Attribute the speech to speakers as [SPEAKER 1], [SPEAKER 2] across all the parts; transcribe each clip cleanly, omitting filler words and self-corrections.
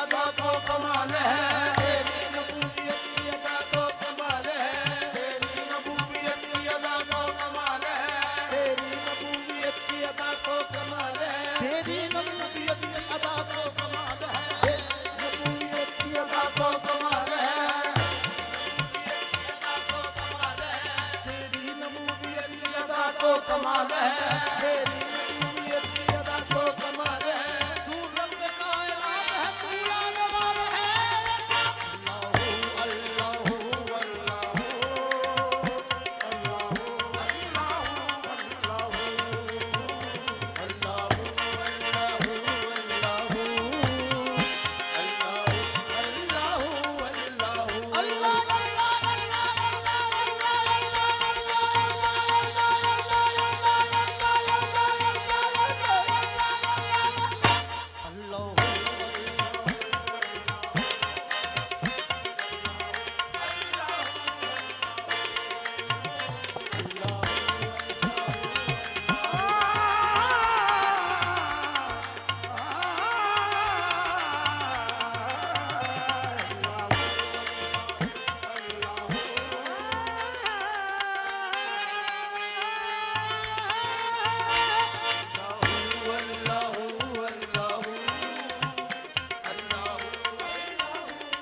[SPEAKER 1] ادا تو کمال ہے، تیری نبویت کی ادا تو کمال ہے، تیری نبویت کی ادا تو کمال ہے، تیری نبویت کی ادا تو کمال ہے، تیری نبویت کی ادا تو کمال ہے، نبویت کی ادا تو کمال ہے، تیری نبویت کی ادا تو کمال ہے، تیری نبویت کی ادا تو کمال ہے، تو رب کائنات ہے، تو لالوال ہے، اللہ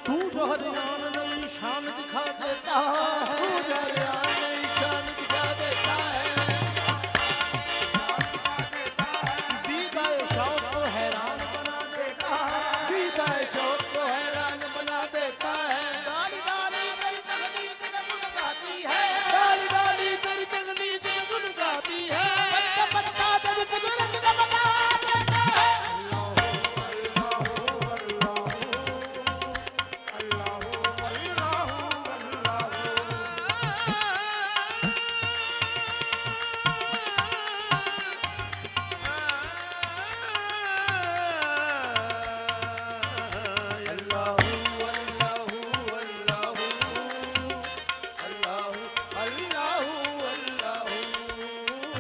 [SPEAKER 1] تو جو ہر آن نئی شان دکھا دیتا ہے، تو جو ہر آن نئی شان دکھا دیتا ہے، دیدہ شوق کو حیران بنا دیتا ہے، دیدہ شوق کو حیران بنا دیتا ہے، ڈالی ڈالی تیری تقدیر گن گاتی ہے، ڈالی ڈالی تیری تقدیر گن گاتی ہے، پتا پتا تیری قدرت کا بتا دیتا ہے، اللہ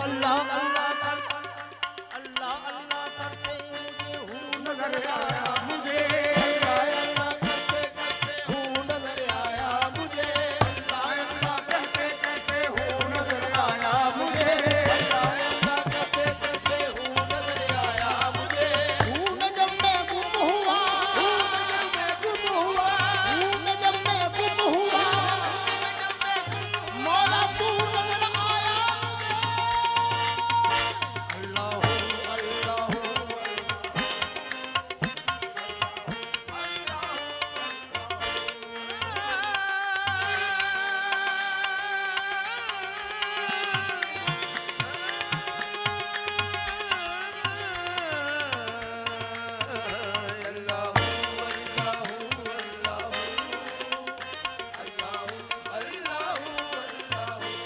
[SPEAKER 1] اللہ اللہ کرتے مجھے ہوں نظر آیا مجھے، اللہ کرتے کرتے ہوں نظر آیا مجھے، اللہ کرتے کرتے ہوں نظر آیا مجھے، اللہ کرتے کرتے ہوں نظر آیا مجھے، ہوں جب میں گم ہوا، ہوں جب میں گم ہوا، ہوں جب میں گم ہوا، مولا تو نظر آیا اللہ اللہ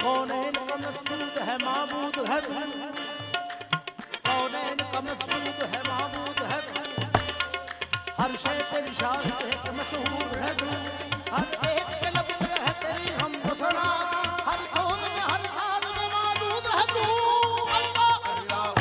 [SPEAKER 1] کونین کا مسجود ہے معبود ہے تو، کونین کا مسجود ہے معبود ہے تو، ہر شے تیری شان ایک مشہور ہے تو، ہر ایک کے لب پر ہے تیری حمد و ثنا، ہر سوز میں ہر ساز میں موجود ہے تو، اللہ اللہ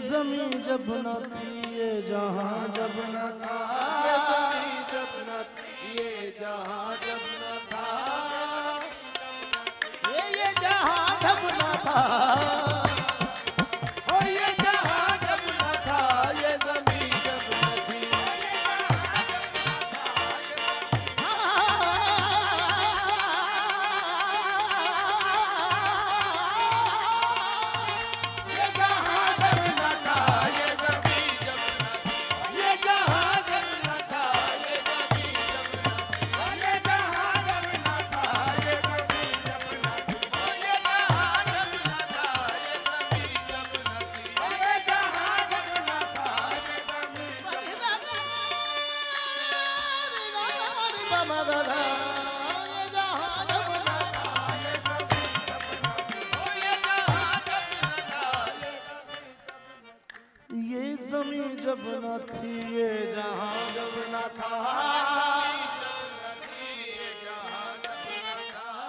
[SPEAKER 1] زمین جب نہ تھی یہ جہاں جب نہ تھا، یہ زمین جب نہ تھی یہ جہاں جب نہ تھا، یہ جہاں جب نہ تھا، یہ جہاں جب نہ تھا، یہ زمین جب نہ تھی،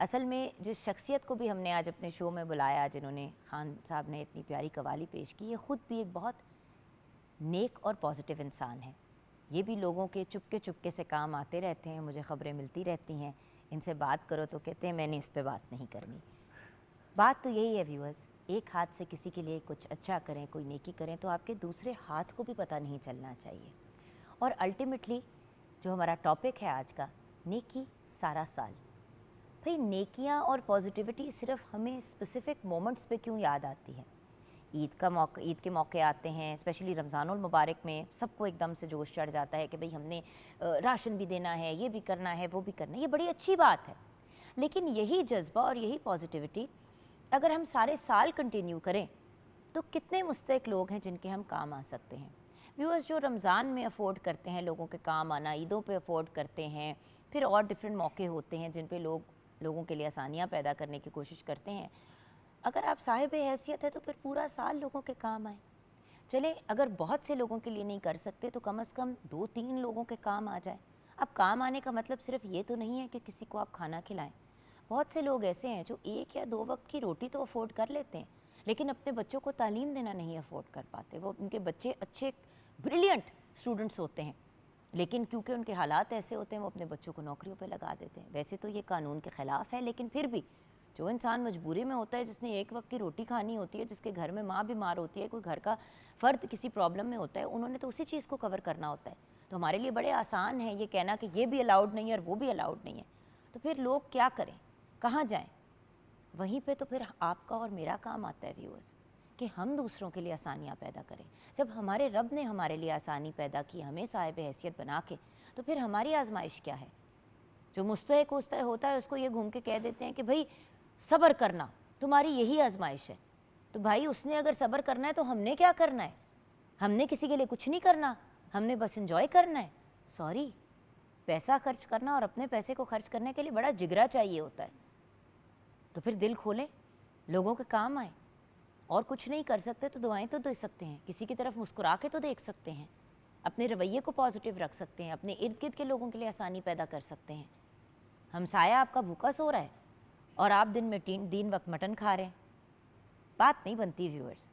[SPEAKER 2] اصل میں جس شخصیت کو بھی ہم نے آج اپنے شو میں بلایا، جنہوں نے خان صاحب نے اتنی پیاری قوالی پیش کی، یہ خود بھی ایک بہت نیک اور پازیٹیو انسان ہے. یہ بھی لوگوں کے چپکے سے کام آتے رہتے ہیں، مجھے خبریں ملتی رہتی ہیں، ان سے بات کرو تو کہتے ہیں میں نے اس پہ بات نہیں کرنی. بات تو یہی ہے ویورز، ایک ہاتھ سے کسی کے لیے کچھ اچھا کریں، کوئی نیکی کریں تو آپ کے دوسرے ہاتھ کو بھی پتہ نہیں چلنا چاہیے. اور الٹیمیٹلی جو ہمارا ٹاپک ہے آج کا، نیکی سارا سال. بھئی نیکیاں اور پازیٹیوٹی صرف ہمیں اسپیسیفک مومنٹس پہ کیوں یاد آتی ہے؟ عید کے موقع آتے ہیں، اسپیشلی رمضان المبارک میں سب کو ایک دم سے جوش چڑھ جاتا ہے کہ بھئی ہم نے راشن بھی دینا ہے، یہ بھی کرنا ہے، وہ بھی کرنا ہے. یہ بڑی اچھی بات ہے، لیکن یہی جذبہ اور یہی پازیٹیوٹی اگر ہم سارے سال کنٹینیو کریں تو کتنے مستحق لوگ ہیں جن کے ہم کام آ سکتے ہیں. ویورز، جو رمضان میں افورڈ کرتے ہیں لوگوں کے کام آنا، عیدوں پہ افورڈ کرتے ہیں، پھر اور ڈیفرنٹ موقع ہوتے ہیں جن پہ لوگوں کے لیے آسانیاں پیدا کرنے کی کوشش کرتے ہیں. اگر آپ صاحب حیثیت ہے تو پھر پورا سال لوگوں کے کام آئیں. چلیں اگر بہت سے لوگوں کے لیے نہیں کر سکتے تو کم از کم 2-3 لوگوں کے کام آ جائیں. اب کام آنے کا مطلب صرف یہ تو نہیں ہے کہ کسی کو آپ کھانا کھلائیں. بہت سے لوگ ایسے ہیں جو 1 یا 2 وقت کی روٹی تو افورڈ کر لیتے ہیں، لیکن اپنے بچوں کو تعلیم دینا نہیں افورڈ کر پاتے. وہ ان کے بچے اچھے بریلینٹ اسٹوڈنٹس ہوتے ہیں، لیکن کیونکہ ان کے حالات ایسے ہوتے ہیں وہ اپنے بچوں کو نوکریوں پہ لگا دیتے ہیں. ویسے تو یہ قانون کے خلاف ہے، لیکن پھر بھی جو انسان مجبوری میں ہوتا ہے، جس نے 1 وقت کی روٹی کھانی ہوتی ہے، جس کے گھر میں ماں بیمار ہوتی ہے، کوئی گھر کا فرد کسی پرابلم میں ہوتا ہے، انہوں نے تو اسی چیز کو کور کرنا ہوتا ہے. تو ہمارے لیے بڑے آسان ہے یہ کہنا کہ یہ بھی الاؤڈ نہیں ہے اور وہ بھی الاؤڈ نہیں ہے. تو پھر لوگ کیا کریں، کہاں جائیں؟ وہیں پہ تو پھر آپ کا اور میرا کام آتا ہے ویورز، کہ ہم دوسروں کے لیے آسانیاں پیدا کریں. جب ہمارے رب نے ہمارے لیے آسانی پیدا کی، ہمیں صاحب حیثیت بنا کے، تو پھر ہماری آزمائش کیا ہے؟ جو مستحق ہوتا ہے اس کو یہ گھوم کے کہہ دیتے ہیں کہ بھئی صبر کرنا، تمہاری یہی آزمائش ہے. تو بھائی اس نے اگر صبر کرنا ہے تو ہم نے کیا کرنا ہے؟ ہم نے کسی کے لیے کچھ نہیں کرنا، ہم نے بس انجوائے کرنا ہے. سوری، پیسہ خرچ کرنا اور اپنے پیسے کو خرچ کرنے کے لیے بڑا جگرا چاہیے ہوتا ہے. تو پھر دل کھولیں، لوگوں کے کام آئیں. اور کچھ نہیں کر سکتے تو دعائیں تو دے سکتے ہیں، کسی کی طرف مسکرا کے تو دیکھ سکتے ہیں، اپنے رویے کو پازیٹیو رکھ سکتے ہیں، اپنے ارد گرد کے لوگوں کے لیے آسانی پیدا کر سکتے ہیں. ہمسایہ آپ کا بھوکا سو رہا ہے اور آپ دن میں 3 وقت مٹن کھا رہے ہیں، بات نہیں بنتی ویورز.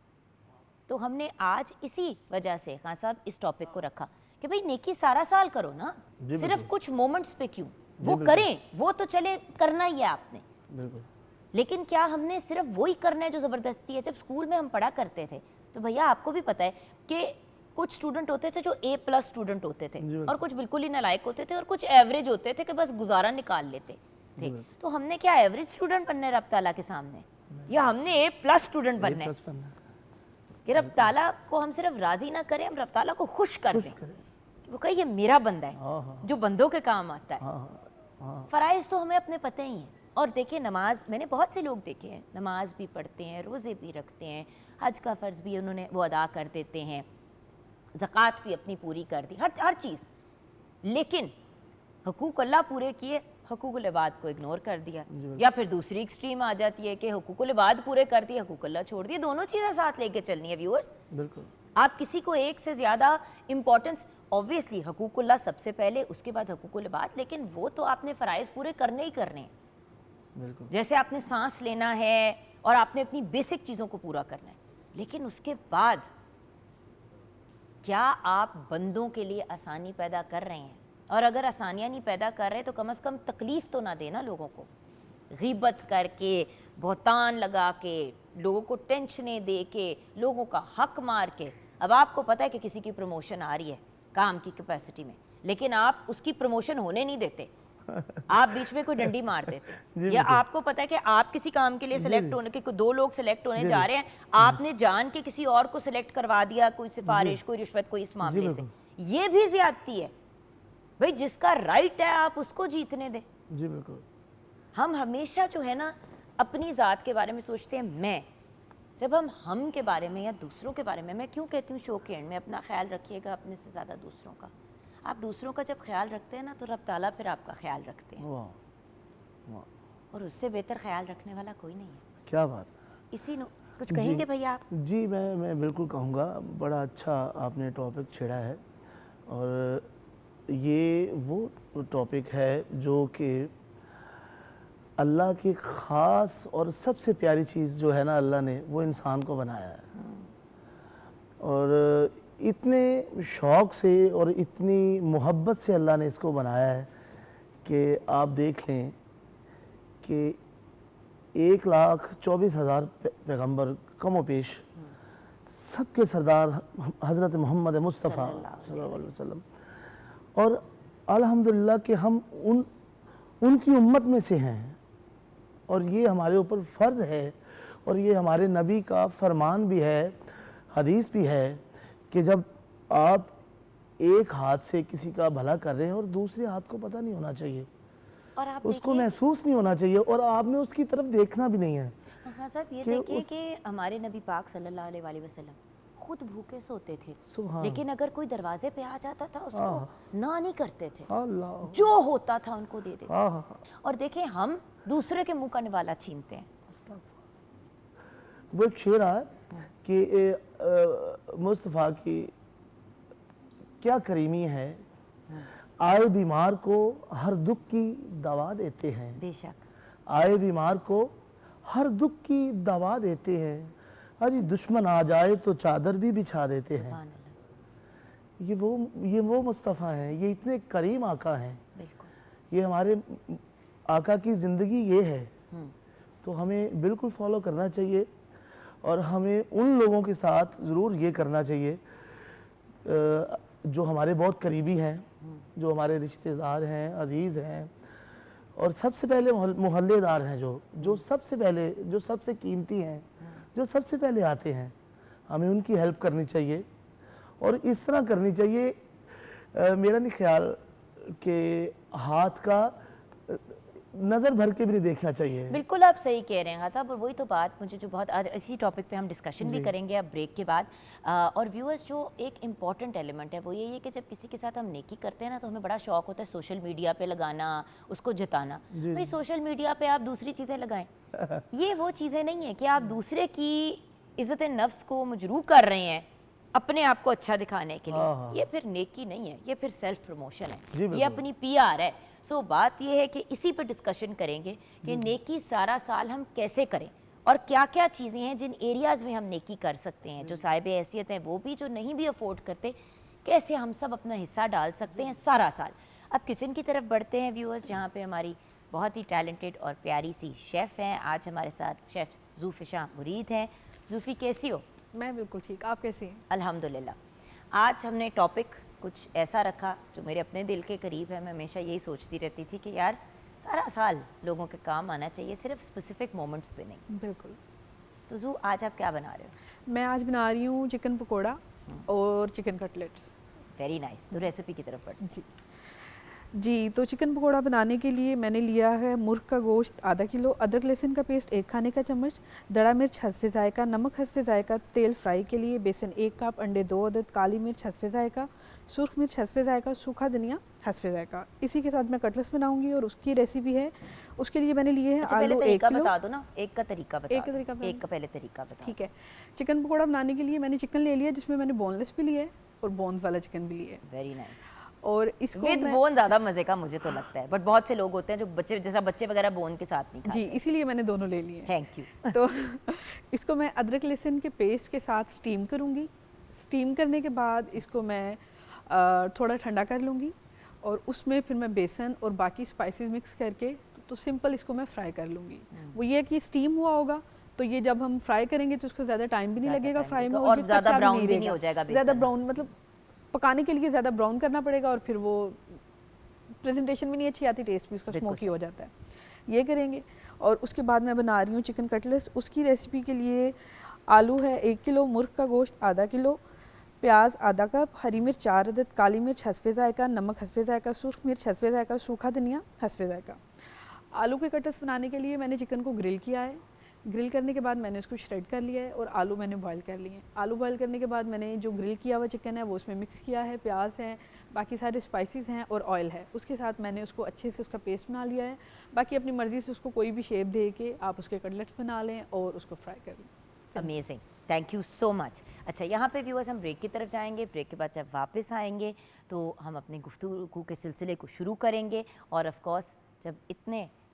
[SPEAKER 2] تو ہم نے آج اسی وجہ سے خان صاحب اس ٹاپک کو رکھا کہ بھئی نیکی سارا سال کرو نا، صرف کچھ مومنٹس پہ کیوں؟ وہ کریں، وہ تو چلے کرنا ہی ہے آپ نے، لیکن کیا ہم نے صرف وہی کرنا ہے جو زبردستی ہے؟ جب اسکول میں ہم پڑھا کرتے تھے تو بھیا آپ کو بھی پتہ ہے کہ کچھ اسٹوڈنٹ ہوتے تھے جو A+ اسٹوڈنٹ ہوتے تھے، اور کچھ بالکل ہی نالائق ہوتے تھے، اور کچھ ایوریج ہوتے تھے کہ بس گزارا نکال لیتے تھے. تو ہم نے کیا ایوریج اسٹوڈنٹ بننا ہے رب تعالیٰ کے سامنے، یا ہم نے A+ اسٹوڈنٹ بننا ہے کہ رب تعالیٰ کو ہم صرف راضی نہ کریں، ہم رب تعالیٰ کو خوش کر دیں. وہ کہے یہ میرا بندہ ہے جو بندوں کے کام آتا ہے. فرائض تو ہمیں اپنے پتہ ہی ہیں. اور دیکھیں نماز، میں نے بہت سے لوگ دیکھے ہیں نماز بھی پڑھتے ہیں، روزے بھی رکھتے ہیں، حج کا فرض بھی وہ ادا کر دیتے ہیں، زکوٰۃ بھی اپنی پوری کر دی، ہر چیز، لیکن حقوق اللہ پورے کیے، حقوق العباد کو اگنور کر دیا. یا پھر دوسری ایکسٹریم آ جاتی ہے کہ حقوق العباد پورے کر دیے، حقوق اللہ چھوڑ دیے. دونوں چیزیں ساتھ لے کے چلنی ہے ویورز.
[SPEAKER 3] بالکل
[SPEAKER 2] آپ کسی کو ایک سے زیادہ امپورٹنس، اوبویسلی حقوق اللہ سب سے پہلے، اس کے بعد حقوق العباد، لیکن وہ تو آپ نے فرائض پورے کرنے ہی کرنے ہیں. جیسے آپ نے سانس لینا ہے اور آپ نے اپنی بیسک چیزوں کو پورا کرنا ہے، لیکن اس کے بعد کیا آپ بندوں کے لیے آسانی پیدا کر رہے ہیں؟ اور اگر آسانیاں نہیں پیدا کر رہے تو کم از کم تکلیف تو نہ دینا لوگوں کو، غیبت کر کے، بہتان لگا کے، لوگوں کو ٹینشنیں دے کے، لوگوں کا حق مار کے. اب آپ کو پتہ ہے کہ کسی کی پروموشن آ رہی ہے کام کی کیپیسٹی میں، لیکن آپ اس کی پروموشن ہونے نہیں دیتے، آپ بیچ میں کوئی ڈنڈی مار دیتے. یا آپ کو پتہ ہے کہ آپ کسی کام کے لیے سلیکٹ ہونے کے 2 لوگ سلیکٹ ہونے جا رہے ہیں، آپ نے جان کے کسی اور کو سلیکٹ کروا دیا، کوئی سفارش، کوئی رشوت، کوئی اس معاملے سے. یہ بھی زیادتی ہے. بھئی جس کا رائٹ ہے آپ اس کو جیتنے دیں.
[SPEAKER 3] جی بالکل.
[SPEAKER 2] ہم ہمیشہ جو ہے نا اپنی ذات کے بارے میں سوچتے ہیں. جب ہم کے بارے میں یا دوسروں کے بارے میں کیوں کہتی ہوں شو کے اینڈ میں اپنا خیال رکھیے گا اپنے سے زیادہ دوسروں کا. آپ دوسروں کا جب خیال رکھتے ہیں نا تو رب تعالیٰ پھر آپ کا خیال رکھتے ہیں، اور اس سے بہتر خیال رکھنے والا کوئی نہیں ہے.
[SPEAKER 3] کیا بات ہے.
[SPEAKER 2] کچھ کہیں گے بھیا آپ؟
[SPEAKER 3] جی میں بالکل کہوں گا، بڑا اچھا آپ نے ٹاپک چھیڑا ہے، اور یہ وہ ٹاپک ہے جو کہ اللہ کی خاص اور سب سے پیاری چیز جو ہے نا اللہ نے وہ انسان کو بنایا ہے، اور اتنے شوق سے اور اتنی محبت سے اللہ نے اس کو بنایا ہے کہ آپ دیکھ لیں کہ 1,24,000 پیغمبر کم و بیش سب کے سردار حضرت محمد مصطفیٰ صلی اللہ علیہ وسلم، اور الحمدللہ کہ ہم ان کی امت میں سے ہیں، اور یہ ہمارے اوپر فرض ہے، اور یہ ہمارے نبی کا فرمان بھی ہے، حدیث بھی ہے کہ جب آپ ایک ہاتھ سے کسی کا بھلا کر رہے ہیں اور دوسرے ہاتھ کو پتہ نہیں ہونا چاہیے،
[SPEAKER 2] اور آپ
[SPEAKER 3] اس کو محسوس نہیں ہونا چاہیے، اور آپ نے اس کی طرف دیکھنا بھی نہیں ہے۔
[SPEAKER 2] ہاں صاحب یہ دیکھیے کہ ہمارے نبی پاک صلی اللہ علیہ وآلہ وسلم خود بھوکے سوتے تھے، لیکن اگر کوئی دروازے پہ آ جاتا تھا اس کو نہ نہیں کرتے تھے،
[SPEAKER 3] اللہ،
[SPEAKER 2] جو ہوتا تھا ان کو دے دیتے۔ اور دیکھیں ہم دوسرے کے منہ کا نوالا چھینتے ہیں۔
[SPEAKER 3] وہ ایک شعر ہے کہ مصطفیٰ کی کیا کریمی ہے، آئے بیمار کو ہر دکھ کی دوا دیتے ہیں،
[SPEAKER 2] بے شک
[SPEAKER 3] آئے بیمار کو ہر دکھ کی دوا دیتے ہیں، حاجی دشمن آ جائے تو چادر بھی بچھا دیتے ہیں۔
[SPEAKER 2] سبحان اللہ،
[SPEAKER 3] یہ وہ مصطفیٰ ہیں، یہ اتنے کریم آقا ہیں،
[SPEAKER 2] بالکل
[SPEAKER 3] یہ ہمارے آقا کی زندگی یہ ہے، تو ہمیں بالکل فالو کرنا چاہیے، اور ہمیں ان لوگوں کے ساتھ ضرور یہ کرنا چاہیے جو ہمارے بہت قریبی ہیں، جو ہمارے رشتہ دار ہیں، عزیز ہیں، اور سب سے پہلے محلے دار ہیں، جو سب سے پہلے، جو سب سے قیمتی ہیں، جو سب سے پہلے آتے ہیں، ہمیں ان کی ہیلپ کرنی چاہیے، اور اس طرح کرنی چاہیے۔ میرا نہیں خیال کہ ہاتھ کا نظر بھر کے بھی نہیں دیکھنا چاہیے۔
[SPEAKER 2] بالکل آپ صحیح کہہ رہے ہیں صاحب، اور وہی تو بات مجھے جو بہت آج اسی ٹاپک پہ ہم ڈسکشن بھی کریں گے اب بریک کے بعد، اور ویورز جو ایک امپورٹنٹ ایلیمنٹ ہے وہ یہی ہے کہ جب کسی کے ساتھ ہم نیکی کرتے ہیں نا تو ہمیں بڑا شوق ہوتا ہے سوشل میڈیا پہ لگانا، اس کو جتانا۔ بھئی سوشل میڈیا پہ آپ دوسری چیزیں لگائیں، یہ وہ چیزیں نہیں ہیں کہ آپ دوسرے کی عزت نفس کو مجروح کر رہے ہیں اپنے آپ کو اچھا دکھانے کے لیے، یہ پھر نیکی نہیں ہے، یہ پھر سیلف پروموشن ہے، یہ اپنی پی آر ہے۔ سو بات یہ ہے کہ اسی پہ ڈسکشن کریں گے کہ نیکی سارا سال ہم کیسے کریں، اور کیا کیا چیزیں ہیں جن ایریاز میں ہم نیکی کر سکتے ہیں، جو صاحب حیثیت ہیں وہ بھی، جو نہیں بھی افورڈ کرتے، کیسے ہم سب اپنا حصہ ڈال سکتے ہیں سارا سال۔ اب کچن کی طرف بڑھتے ہیں ویورز، جہاں پہ ہماری بہت ہی ٹیلنٹڈ اور پیاری سی شیف ہیں۔ آج ہمارے ساتھ شیف زوفشاں مرید ہیں۔ زوفی کیسی ہو؟
[SPEAKER 4] میں بالکل ٹھیک، آپ کیسی ہیں؟
[SPEAKER 2] الحمدللہ۔ آج ہم نے ٹاپک کچھ ایسا رکھا جو میرے اپنے دل کے قریب ہے، میں ہمیشہ یہی سوچتی رہتی تھی کہ یار سارا سال لوگوں کے کام آنا چاہیے، صرف اسپیسیفک مومنٹس پہ نہیں۔
[SPEAKER 4] بالکل۔
[SPEAKER 2] تو زو آج آپ کیا بنا رہے ہو؟
[SPEAKER 4] میں آج بنا رہی ہوں چکن پکوڑا اور چکن کٹلیٹس۔
[SPEAKER 2] ویری نائس، تو ریسیپی کی طرف بڑھتے ہیں۔
[SPEAKER 4] جی، تو چکن پکوڑا بنانے کے لیے میں نے لیا ہے مرغ کا گوشت آدھا کلو، ادرک لہسن کا پیسٹ 1 کھانے کا چمچ، دڑا مرچ حسب ذائقہ، نمک حسب ذائقہ، تیل فرائی کے لیے، بیسن 1 کپ، انڈے 2 عدد، کالی مرچ حسب ذائقہ، سرخ مرچ حسب ذائقہ، سوکھا دھنیا حسب ذائقہ۔ اسی کے ساتھ میں کٹلس بناؤں گی اور اس کی ریسیپی ہے، اس کے لیے میں نے لیے ہیں آلو 1 کلو۔
[SPEAKER 2] بتا دو نا، ایک کا طریقہ بتا
[SPEAKER 4] ایک کا طریقہ
[SPEAKER 2] دو، ایک کا پہلے طریقہ بتا۔
[SPEAKER 4] ٹھیک ہے، چکن پکوڑا بنانے کے لیے میں نے چکن لے لیا جس میں نے بون لیس بھی لیا ہے اور بونز والا چکن بھی لیا ہے،
[SPEAKER 2] ویری نائس۔
[SPEAKER 4] اور اس کو
[SPEAKER 2] ود بون زیادہ مزے کا مجھے تو لگتا ہے، بٹ بہت سے لوگ ہوتے ہیں جو بچے جیسا بچے وغیرہ بون کے ساتھ نہیں کھاتے۔
[SPEAKER 4] جی، اسی لیے میں نے دونوں لے لیے ہیں۔
[SPEAKER 2] Thank you.
[SPEAKER 4] تو اس کو میں ادرک لہسن کے پیسٹ کے ساتھ سٹیم کروں گی۔ سٹیم کرنے کے بعد اس کو میں تھوڑا ٹھنڈا کر لوں گی، اور اس میں پھر میں بیسن اور باقی سپائسز مکس کر کے تو سمپل اس کو میں فرائی کر لوں گی۔ وہ یہ کہ سٹیم ہوا ہوگا تو یہ جب ہم فرائی کریں گے تو اس کو زیادہ ٹائم بھی نہیں لگے گا فرائی میں،
[SPEAKER 2] اور زیادہ براؤن بھی نہیں ہو جائے گا،
[SPEAKER 4] زیادہ براؤن مطلب پکانے کے لیے زیادہ براؤن کرنا پڑے گا، اور پھر وہ پریزنٹیشن بھی نہیں اچھی آتی، ٹیسٹ بھی اس کا اسموکی ہو جاتا ہے۔ یہ کریں گے، اور اس کے بعد میں بنا رہی ہوں چکن کٹلس۔ اس کی ریسیپی کے لیے آلو ہے 1 کلو، مرغ کا گوشت آدھا کلو، پیاز آدھا کپ، ہری مرچ 4 عدد، کالی مرچ حسب ذائقہ، نمک حسب ذائقہ، سرخ مرچ حسب ذائقہ، سوکھا دھنیا حسب ذائقہ۔ آلو کے کٹلس بنانے کے لیے میں نے چکن کو گرل کیا ہے، گرل کرنے کے بعد میں نے اس کو شریڈ کر لیا ہے، اور آلو میں نے بوائل کر لیے ہیں۔ آلو بوائل کرنے کے بعد میں نے جو گرل کیا ہوا چکن ہے وہ اس میں مکس کیا ہے، پیاز ہے، باقی سارے اسپائسیز ہیں اور آئل ہے، اس کے ساتھ میں نے اس کو اچھے سے اس کا پیسٹ بنا لیا ہے۔ باقی اپنی مرضی سے اس کو کوئی بھی شیپ دے کے آپ اس کے کٹلیٹس بنا لیں اور اس کو فرائی کر لیں۔
[SPEAKER 2] امیزنگ، تھینک یو سو مچ۔ اچھا، یہاں پہ ویورز ہم بریک کی طرف جائیں گے، بریک کے بعد جب واپس آئیں گے تو ہم اپنی گفتگو کے سلسلے کو شروع کریں گے، اور آف کورس جب اتنے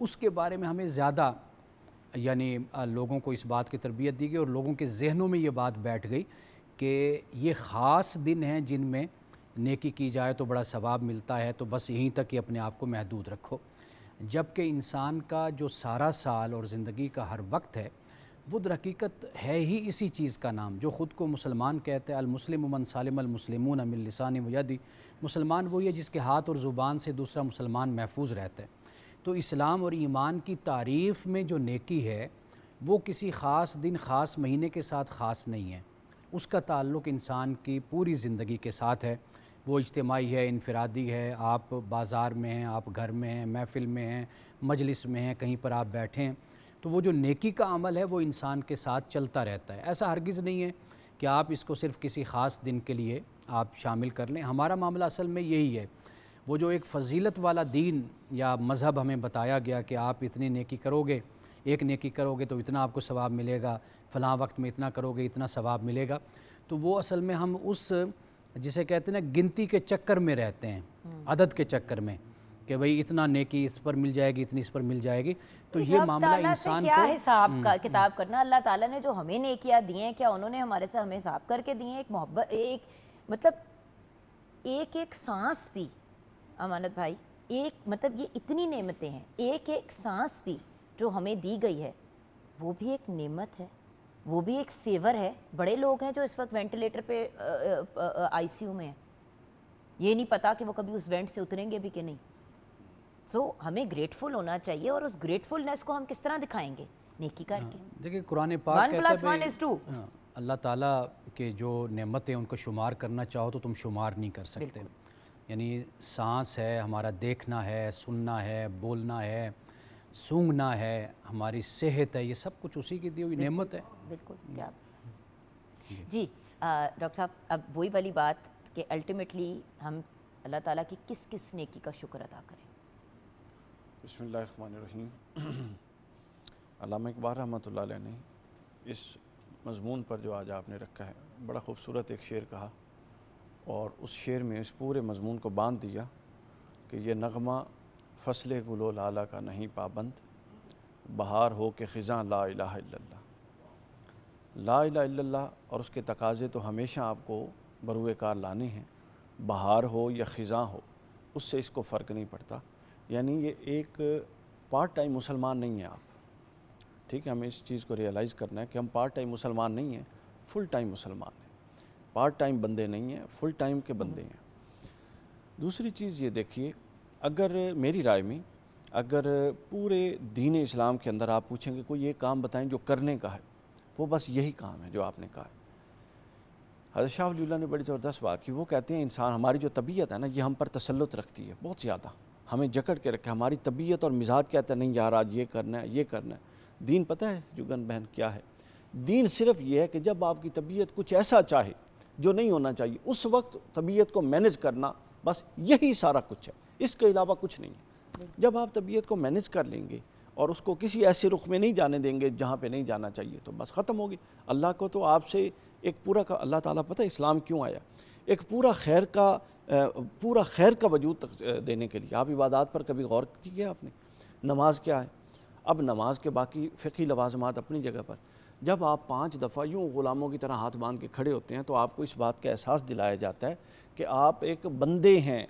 [SPEAKER 5] اس کے بارے میں ہمیں زیادہ یعنی لوگوں کو اس بات کی تربیت دی گئی اور لوگوں کے ذہنوں میں یہ بات بیٹھ گئی کہ یہ خاص دن ہیں جن میں نیکی کی جائے تو بڑا ثواب ملتا ہے، تو بس یہیں تک ہی اپنے آپ کو محدود رکھو، جبکہ انسان کا جو سارا سال اور زندگی کا ہر وقت ہے وہ در حقیقت ہے ہی اسی چیز کا نام جو خود کو مسلمان کہتے ہیں۔ المسلم من سالم المسلمون من لسان و یدی، مسلمان وہی ہے جس کے ہاتھ اور زبان سے دوسرا مسلمان محفوظ رہتا ہے۔ تو اسلام اور ایمان کی تعریف میں جو نیکی ہے وہ کسی خاص دن خاص مہینے کے ساتھ خاص نہیں ہے، اس کا تعلق انسان کی پوری زندگی کے ساتھ ہے، وہ اجتماعی ہے، انفرادی ہے، آپ بازار میں ہیں، آپ گھر میں ہیں، محفل میں ہیں، مجلس میں ہیں، کہیں پر آپ بیٹھے ہیں، تو وہ جو نیکی کا عمل ہے وہ انسان کے ساتھ چلتا رہتا ہے۔ ایسا ہرگز نہیں ہے کہ آپ اس کو صرف کسی خاص دن کے لیے آپ شامل کر لیں۔ ہمارا معاملہ اصل میں یہی ہے، وہ جو ایک فضیلت والا دین یا مذہب ہمیں بتایا گیا کہ آپ اتنی نیکی کرو گے، ایک نیکی کرو گے تو اتنا آپ کو ثواب ملے گا، فلاں وقت میں اتنا کرو گے اتنا ثواب ملے گا، تو وہ اصل میں ہم اس جسے کہتے ہیں نا گنتی کے چکر میں رہتے ہیں، عدد کے چکر میں، کہ بھئی اتنا نیکی اس پر مل جائے گی، اتنی اس پر مل جائے گی، تو یہ معاملہ انسان
[SPEAKER 2] کیا
[SPEAKER 5] کو
[SPEAKER 2] حساب کا کتاب کرنا؟ اللہ تعالیٰ نے جو ہمیں نیکیاں دی ہیں کیا انہوں نے ہمارے سے ہمیں حساب کر کے دی ہیں؟ ایک محبت، ایک مطلب ایک سانس بھی، امانت بھائی، ایک مطلب یہ اتنی نعمتیں ہیں، ایک سانس بھی جو ہمیں دی گئی ہے وہ بھی ایک نعمت ہے، وہ بھی ایک فیور ہے۔ بڑے لوگ ہیں جو اس وقت وینٹیلیٹر پہ آئی سی یو میں ہیں، یہ نہیں پتا کہ وہ کبھی اس وینٹ سے اتریں گے بھی کہ نہیں۔ سو ہمیں گریٹفل ہونا چاہیے، اور اس گریٹفلنس کو ہم کس طرح دکھائیں گے؟ نیکی کر کے۔
[SPEAKER 5] دیکھیں قرآن پاک
[SPEAKER 2] 1
[SPEAKER 5] کہتا
[SPEAKER 2] + 1
[SPEAKER 5] ہے
[SPEAKER 2] is 2۔
[SPEAKER 5] اللہ تعالیٰ کے جو نعمتیں ان کو شمار کرنا چاہو تو تم شمار نہیں کر سکتے، یعنی سانس ہے، ہمارا دیکھنا ہے، سننا ہے، بولنا ہے، سونگھنا ہے، ہماری صحت ہے، یہ سب کچھ اسی کی دی ہوئی نعمت ہے۔
[SPEAKER 2] بالکل، کیا جی ڈاکٹر صاحب، اب وہی والی بات کہ الٹیمیٹلی ہم اللہ تعالیٰ کی کس کس نیکی کا شکر ادا کریں؟
[SPEAKER 1] بسم اللہ الرحمن الرحیم۔ علامہ اقبال رحمۃ اللہ علیہ نے اس مضمون پر جو آج آپ نے رکھا ہے بڑا خوبصورت ایک شعر کہا، اور اس شعر میں اس پورے مضمون کو باندھ دیا کہ یہ نغمہ فصل گل و لالہ کا نہیں پابند، بہار ہو کہ خزاں لا الہ الا اللہ۔ لا الہ الا اللہ اور اس کے تقاضے تو ہمیشہ آپ کو بروئے کار لانے ہیں، بہار ہو یا خزاں ہو، اس سے اس کو فرق نہیں پڑتا۔ یعنی یہ ایک پارٹ ٹائم مسلمان نہیں ہیں آپ، ٹھیک ہے؟ ہمیں اس چیز کو ریئلائز کرنا ہے کہ ہم پارٹ ٹائم مسلمان نہیں ہیں، فل ٹائم مسلمان ہیں، پارٹ ٹائم بندے نہیں ہیں، فل ٹائم کے بندے ہیں۔ دوسری چیز یہ دیکھیے، اگر میری رائے میں اگر پورے دین اسلام کے اندر آپ پوچھیں گے کوئی یہ کام بتائیں جو کرنے کا ہے، وہ بس یہی کام ہے جو آپ نے کہا ہے۔ حضرت شاہ ولی اللہ نے بڑی زبردست بات کی، وہ کہتے ہیں انسان، ہماری جو طبیعت ہے نا یہ ہم پر تسلط رکھتی ہے بہت زیادہ، ہمیں جکڑ کے رکھے، ہماری طبیعت اور مزاج کہتا ہے نہیں یار آج یہ کرنا ہے، یہ کرنا ہے۔ دین پتہ ہے جگن بہن کیا ہے؟ دین صرف یہ ہے کہ جب آپ کی طبیعت کچھ ایسا چاہے جو نہیں ہونا چاہیے، اس وقت طبیعت کو مینج کرنا، بس یہی سارا کچھ ہے، اس کے علاوہ کچھ نہیں ہے۔ جب آپ طبیعت کو مینج کر لیں گے اور اس کو کسی ایسے رخ میں نہیں جانے دیں گے جہاں پہ نہیں جانا چاہیے، تو بس ختم ہوگی۔ اللہ کو تو آپ سے ایک پورا کا، اللہ تعالیٰ پتہ ہے اسلام کیوں آیا؟ ایک پورا خیر کا وجود دینے کے لیے۔ آپ عبادات پر کبھی غور کیا آپ نے؟ نماز کیا ہے؟ اب نماز کے باقی فقہی لوازمات اپنی جگہ پر، جب آپ 5 دفعہ یوں غلاموں کی طرح ہاتھ باندھ کے کھڑے ہوتے ہیں تو آپ کو اس بات کا احساس دلایا جاتا ہے کہ آپ ایک بندے ہیں،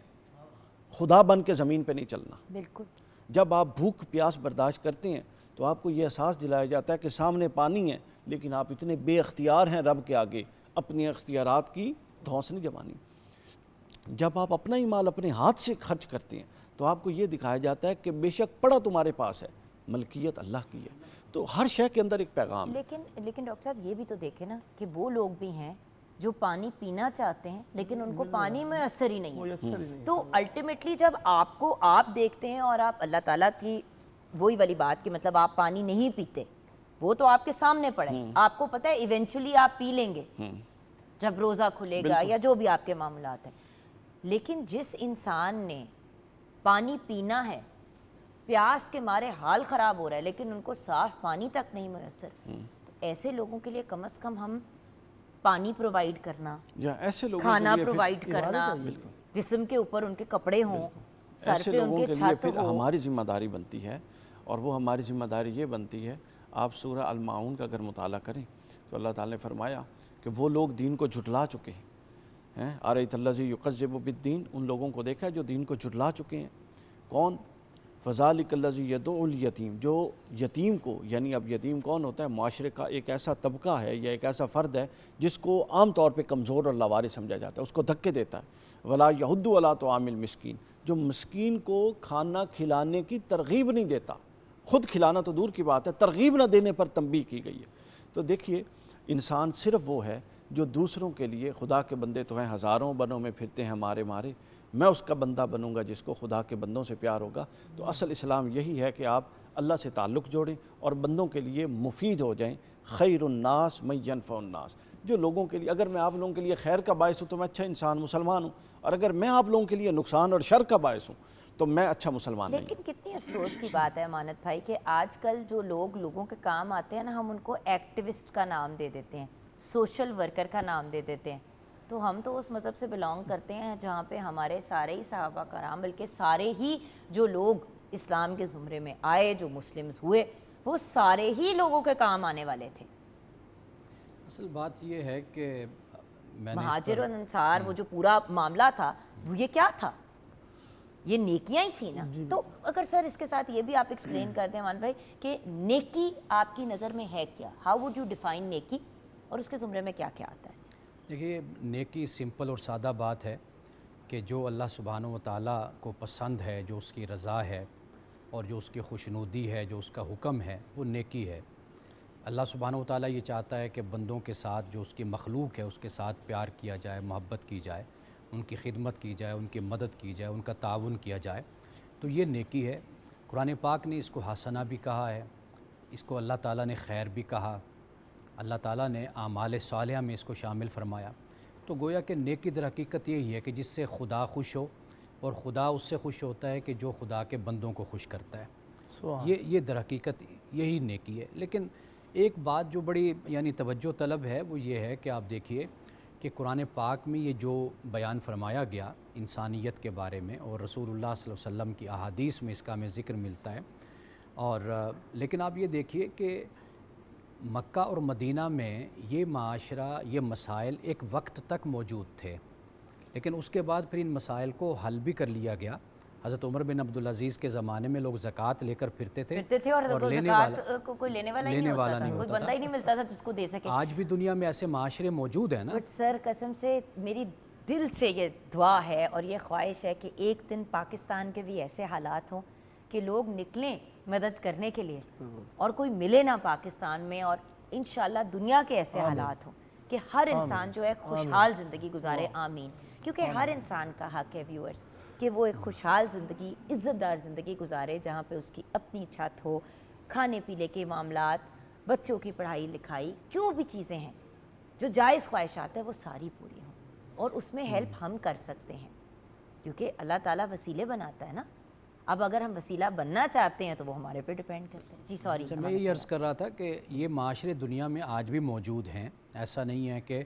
[SPEAKER 1] خدا بن کے زمین پہ نہیں چلنا۔
[SPEAKER 2] بالکل۔
[SPEAKER 1] جب آپ بھوک پیاس برداشت کرتے ہیں تو آپ کو یہ احساس دلایا جاتا ہے کہ سامنے پانی ہے لیکن آپ اتنے بے اختیار ہیں رب کے آگے، اپنے اختیارات کی دھونس نہیں جمانی۔ جب آپ اپنا ہی مال اپنے ہاتھ سے خرچ کرتے ہیں تو آپ کو یہ دکھایا جاتا ہے کہ بے شک پڑا تمہارے پاس ہے، ملکیت اللہ کی ہے۔ تو ہر شے کے اندر ایک پیغام ہے۔
[SPEAKER 2] لیکن ڈاکٹر صاحب یہ بھی تو دیکھیں نا کہ وہ لوگ بھی ہیں جو پانی پینا چاہتے ہیں لیکن ان کو پانی میسر ہی نہیں ہے۔ تو الٹیمیٹلی جب آپ کو آپ دیکھتے ہیں اور آپ اللہ تعالیٰ کی وہی والی بات کہ مطلب آپ پانی نہیں پیتے، وہ تو آپ کے سامنے پڑے، آپ کو پتہ ہے ایونچولی آپ پی لیں گے جب روزہ کھلے گا یا جو بھی آپ کے معاملات ہیں۔ لیکن جس انسان نے پانی پینا ہے، پیاس کے مارے حال خراب ہو رہا ہے لیکن ان کو صاف پانی تک نہیں میسر، تو ایسے لوگوں کے لیے کم از کم ہم پانی پرووائڈ کرنا،
[SPEAKER 1] ایسے لوگوں
[SPEAKER 2] کھانا پرووائڈ کرنا، جسم کے اوپر ان کے کپڑے ہوں، سر
[SPEAKER 1] ایسے
[SPEAKER 2] پہ ان
[SPEAKER 1] لوگوں
[SPEAKER 2] کے
[SPEAKER 1] کے لیے
[SPEAKER 2] چھت
[SPEAKER 1] پھر
[SPEAKER 2] ہو۔
[SPEAKER 1] ہماری ذمہ داری بنتی ہے، اور وہ ہماری ذمہ داری یہ بنتی ہے. آپ سورہ الماعون کا اگر مطالعہ کریں تو اللہ تعالیٰ نے فرمایا کہ وہ لوگ دین کو جھٹلا چکے ہیں. ارأیت الذی یکذب بالدین، ان لوگوں کو دیکھا ہے جو دین کو جھٹلا چکے ہیں. کون؟ فذلک الذی یدعو الیتیم، جو یتیم کو، یعنی اب یتیم کون ہوتا ہے؟ معاشرے کا ایک ایسا طبقہ ہے یا ایک ایسا فرد ہے جس کو عام طور پہ کمزور اور لاوارث سمجھا جاتا ہے، اس کو دھکے دیتا ہے. ولا یحض علی طعام المسکین، جو مسکین کو کھانا کھلانے کی ترغیب نہیں دیتا، خود کھلانا تو دور کی بات ہے، ترغیب نہ دینے پر تنبیہ کی گئی ہے. تو دیکھیے انسان صرف وہ ہے جو دوسروں کے لیے، خدا کے بندے تو ہیں ہزاروں بنوں میں پھرتے ہیں مارے مارے، میں اس کا بندہ بنوں گا جس کو خدا کے بندوں سے پیار ہوگا. تو اصل اسلام یہی ہے کہ آپ اللہ سے تعلق جوڑیں اور بندوں کے لیے مفید ہو جائیں. خیر الناس من ینفع الناس، جو لوگوں کے لیے، اگر میں آپ لوگوں کے لیے خیر کا باعث ہوں تو میں اچھا انسان مسلمان ہوں، اور اگر میں آپ لوگوں کے لیے نقصان اور شر کا باعث ہوں تو میں اچھا مسلمان نہیں ہوں.
[SPEAKER 2] لیکن کتنی افسوس کی بات ہے امانت بھائی کہ آج کل جو لوگ لوگوں کے کام آتے ہیں نا، ہم ان کو ایکٹیوسٹ کا نام دے دیتے ہیں، سوشل ورکر کا نام دے دیتے ہیں. تو ہم تو اس مذہب سے بلانگ کرتے ہیں جہاں پہ ہمارے سارے ہی صحابہ کرام، بلکہ سارے ہی جو لوگ اسلام کے زمرے میں آئے، جو مسلمز ہوئے، وہ سارے ہی لوگوں کے کام آنے والے تھے.
[SPEAKER 5] اصل بات یہ ہے کہ میں نے
[SPEAKER 2] مہاجر و انصار، وہ جو پورا معاملہ تھا وہ یہ کیا تھا؟ یہ نیکیاں ہی تھیں نا. تو اگر سر اس کے ساتھ یہ بھی آپ ایکسپلین کر دیں مان بھائی کہ نیکی آپ کی نظر میں ہے کیا؟ ہاؤ وڈ یو ڈیفائن نیکی، اور اس کے زمرے میں کیا کیا آتا ہے؟
[SPEAKER 5] دیکھیے نیکی سمپل اور سادہ بات ہے کہ جو اللہ سبحانہ و تعالیٰ کو پسند ہے، جو اس کی رضا ہے اور جو اس کی خوشنودی ہے، جو اس کا حکم ہے، وہ نیکی ہے. اللہ سبحانہ و تعالیٰ یہ چاہتا ہے کہ بندوں کے ساتھ، جو اس کی مخلوق ہے، اس کے ساتھ پیار کیا جائے، محبت کی جائے، ان کی خدمت کی جائے، ان کی مدد کی جائے، ان کا تعاون کیا جائے. تو یہ نیکی ہے. قرآن پاک نے اس کو حسنہ بھی کہا ہے، اس کو اللہ تعالیٰ نے خیر بھی کہا، اللہ تعالیٰ نے اعمال صالحہ میں اس کو شامل فرمایا. تو گویا کہ نیکی در حقیقت یہی ہے کہ جس سے خدا خوش ہو، اور خدا اس سے خوش ہوتا ہے کہ جو خدا کے بندوں کو خوش کرتا ہے. یہ در حقیقت یہی نیکی ہے. لیکن ایک بات جو بڑی یعنی توجہ طلب ہے وہ یہ ہے کہ آپ دیکھیے کہ قرآن پاک میں یہ جو بیان فرمایا گیا انسانیت کے بارے میں، اور رسول اللہ صلی اللہ علیہ وسلم کی احادیث میں اس کا ہمیں ذکر ملتا ہے. اور لیکن آپ یہ دیکھیے کہ مکہ اور مدینہ میں یہ معاشرہ، یہ مسائل ایک وقت تک موجود تھے، لیکن اس کے بعد پھر ان مسائل کو حل بھی کر لیا گیا. حضرت عمر بن عبدالعزیز کے زمانے میں لوگ زکوٰۃ لے کر پھرتے تھے
[SPEAKER 2] اور زکوٰۃ کو کوئی لینے والا نہیں ہوتا تھا، کوئی بندہ ہی نہیں ملتا تھا جس کو دے سکے.
[SPEAKER 5] آج بھی دنیا میں ایسے معاشرے موجود ہیں نا.
[SPEAKER 2] بٹ سر قسم سے میری دل سے یہ دعا ہے اور یہ خواہش ہے کہ ایک دن پاکستان کے بھی ایسے حالات ہوں کہ لوگ نکلیں مدد کرنے کے لیے اور کوئی ملے نہ پاکستان میں، اور انشاءاللہ دنیا کے ایسے حالات ہوں کہ ہر انسان جو ہے خوشحال زندگی گزارے. آمین. کیونکہ ہر انسان کا حق ہے ویورز کہ وہ ایک خوشحال زندگی، عزت دار زندگی گزارے جہاں پہ اس کی اپنی چھت ہو، کھانے پینے کے معاملات، بچوں کی پڑھائی لکھائی، جو بھی چیزیں ہیں جو جائز خواہشات ہیں وہ ساری پوری ہوں، اور اس میں ہیلپ ہم کر سکتے ہیں کیونکہ اللہ تعالیٰ وسیلے بناتا ہے نا. اب اگر ہم وسیلہ بننا چاہتے ہیں تو وہ ہمارے پہ ڈیپینڈ کرتے ہیں. جی سوری.
[SPEAKER 5] میں یہ عرض کر رہا تھا کہ یہ معاشرے دنیا میں آج بھی موجود ہیں، ایسا نہیں ہے کہ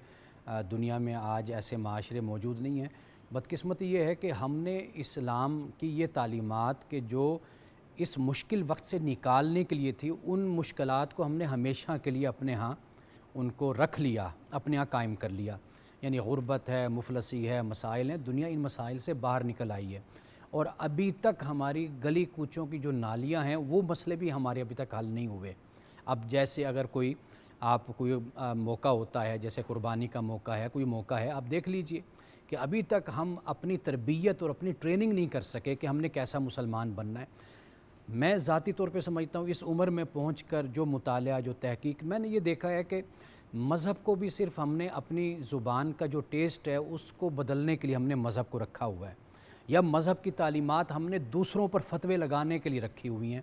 [SPEAKER 5] دنیا میں آج ایسے معاشرے موجود نہیں ہیں. بدقسمتی یہ ہے کہ ہم نے اسلام کی یہ تعلیمات کہ جو اس مشکل وقت سے نکالنے کے لیے تھی، ان مشکلات کو ہم نے ہمیشہ کے لیے اپنے ہاں ان کو رکھ لیا، اپنے ہاں قائم کر لیا. یعنی غربت ہے، مفلسی ہے، مسائل ہیں، دنیا ان مسائل سے باہر نکل آئی ہے. اور ابھی تک ہماری گلی کوچوں کی جو نالیاں ہیں وہ مسئلے بھی ہمارے ابھی تک حل نہیں ہوئے. اب جیسے اگر کوئی موقع ہوتا ہے، جیسے قربانی کا موقع ہے، کوئی موقع ہے، آپ دیکھ لیجئے کہ ابھی تک ہم اپنی تربیت اور اپنی ٹریننگ نہیں کر سکے کہ ہم نے کیسا مسلمان بننا ہے. میں ذاتی طور پہ سمجھتا ہوں اس عمر میں پہنچ کر جو مطالعہ، جو تحقیق، میں نے یہ دیکھا ہے کہ مذہب کو بھی صرف ہم نے اپنی زبان کا جو ٹیسٹ ہے اس کو بدلنے کے لیے ہم نے مذہب کو رکھا ہوا ہے، یا مذہب کی تعلیمات ہم نے دوسروں پر فتوے لگانے کے لیے رکھی ہوئی ہیں.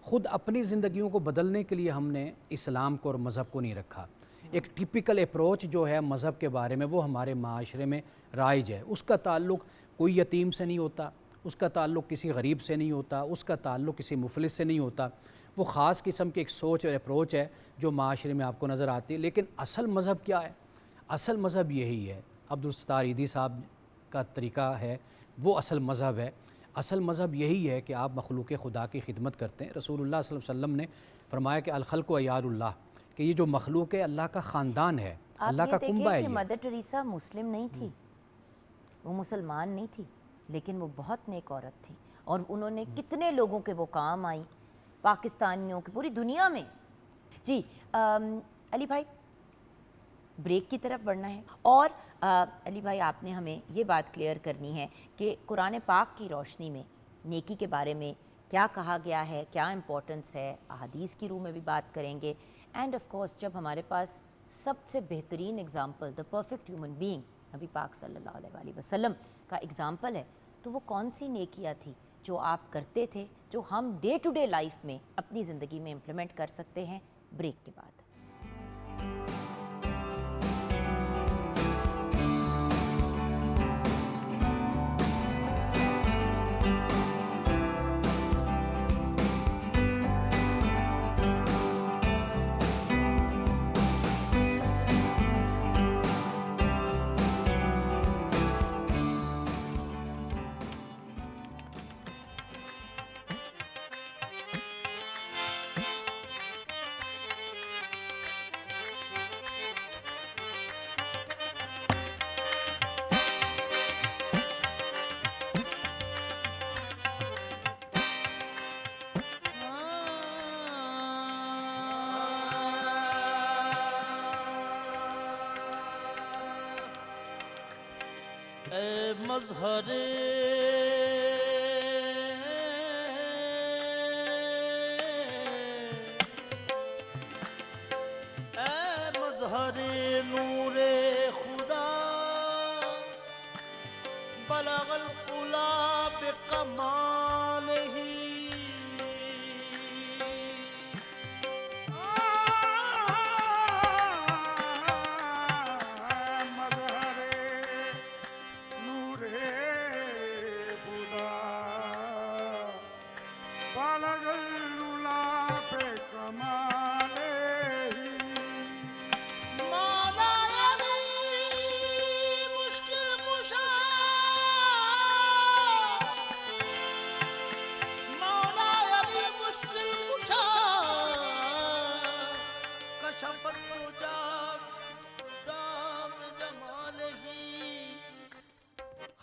[SPEAKER 5] خود اپنی زندگیوں کو بدلنے کے لیے ہم نے اسلام کو اور مذہب کو نہیں رکھا. ایک ٹیپیکل اپروچ جو ہے مذہب کے بارے میں وہ ہمارے معاشرے میں رائج ہے. اس کا تعلق کوئی یتیم سے نہیں ہوتا، اس کا تعلق کسی غریب سے نہیں ہوتا، اس کا تعلق کسی مفلس سے نہیں ہوتا. وہ خاص قسم کی ایک سوچ اور اپروچ ہے جو معاشرے میں آپ کو نظر آتی ہے. لیکن اصل مذہب کیا ہے؟ اصل مذہب یہی ہے، عبدالستار ایدھی صاحب کا طریقہ ہے، وہ اصل مذہب ہے. اصل مذہب یہی ہے کہ آپ مخلوق خدا کی خدمت کرتے ہیں۔ رسول اللہ صلی اللہ علیہ وسلم نے فرمایا کہ الخلق عیال اللہ، کہ یہ جو مخلوق ہے اللہ کا خاندان ہے، اللہ کا کنبہ ہے
[SPEAKER 2] کہ
[SPEAKER 5] یہ۔
[SPEAKER 2] مدر ٹریسا مسلم نہیں تھی، وہ مسلمان نہیں تھی، لیکن وہ بہت نیک عورت تھی، اور انہوں نے کتنے لوگوں کے وہ کام آئی، پاکستانیوں کی، پوری دنیا میں۔ جی علی بھائی بریک کی طرف بڑھنا ہے، اور علی بھائی آپ نے ہمیں یہ بات کلیئر کرنی ہے کہ قرآن پاک کی روشنی میں نیکی کے بارے میں کیا کہا گیا ہے، کیا امپورٹنس ہے، احادیث کی روح میں بھی بات کریں گے، اینڈ آف کورس جب ہمارے پاس سب سے بہترین example the perfect human being نبی پاک صلی اللہ علیہ وآلہ وسلم کا اگزامپل ہے، تو وہ کون سی نیکیاں تھی جو آپ کرتے تھے، جو ہم ڈے ٹو ڈے لائف میں اپنی زندگی میں امپلیمنٹ کر سکتے ہیں؟ بریک کے بعد۔
[SPEAKER 1] اے مظہر نور خدا بلغ العلا بکمالہ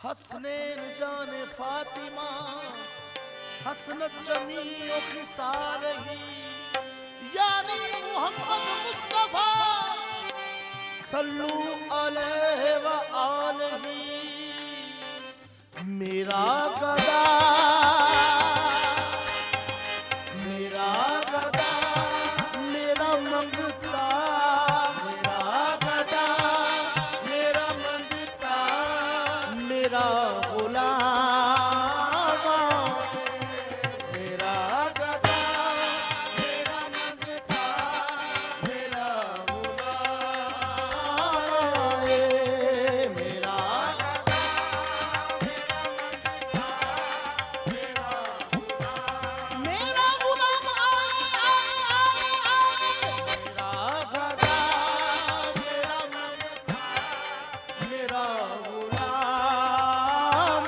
[SPEAKER 1] حسنین جان فاطمہ حسنت جمیع خصالہ یعنی محمد مصطفیٰ صلو علیہ وآلہ میرا گدا میرا گدا میرا منگتا میرا گدا میرا منگتا میرا غلام میرا گدا میرا منگتا میرا غلام میرا گدا میرا منگتا میرا غلام میرا غلام آئے آئے آئے آئے میرا گدا میرا منگتا میرا غلام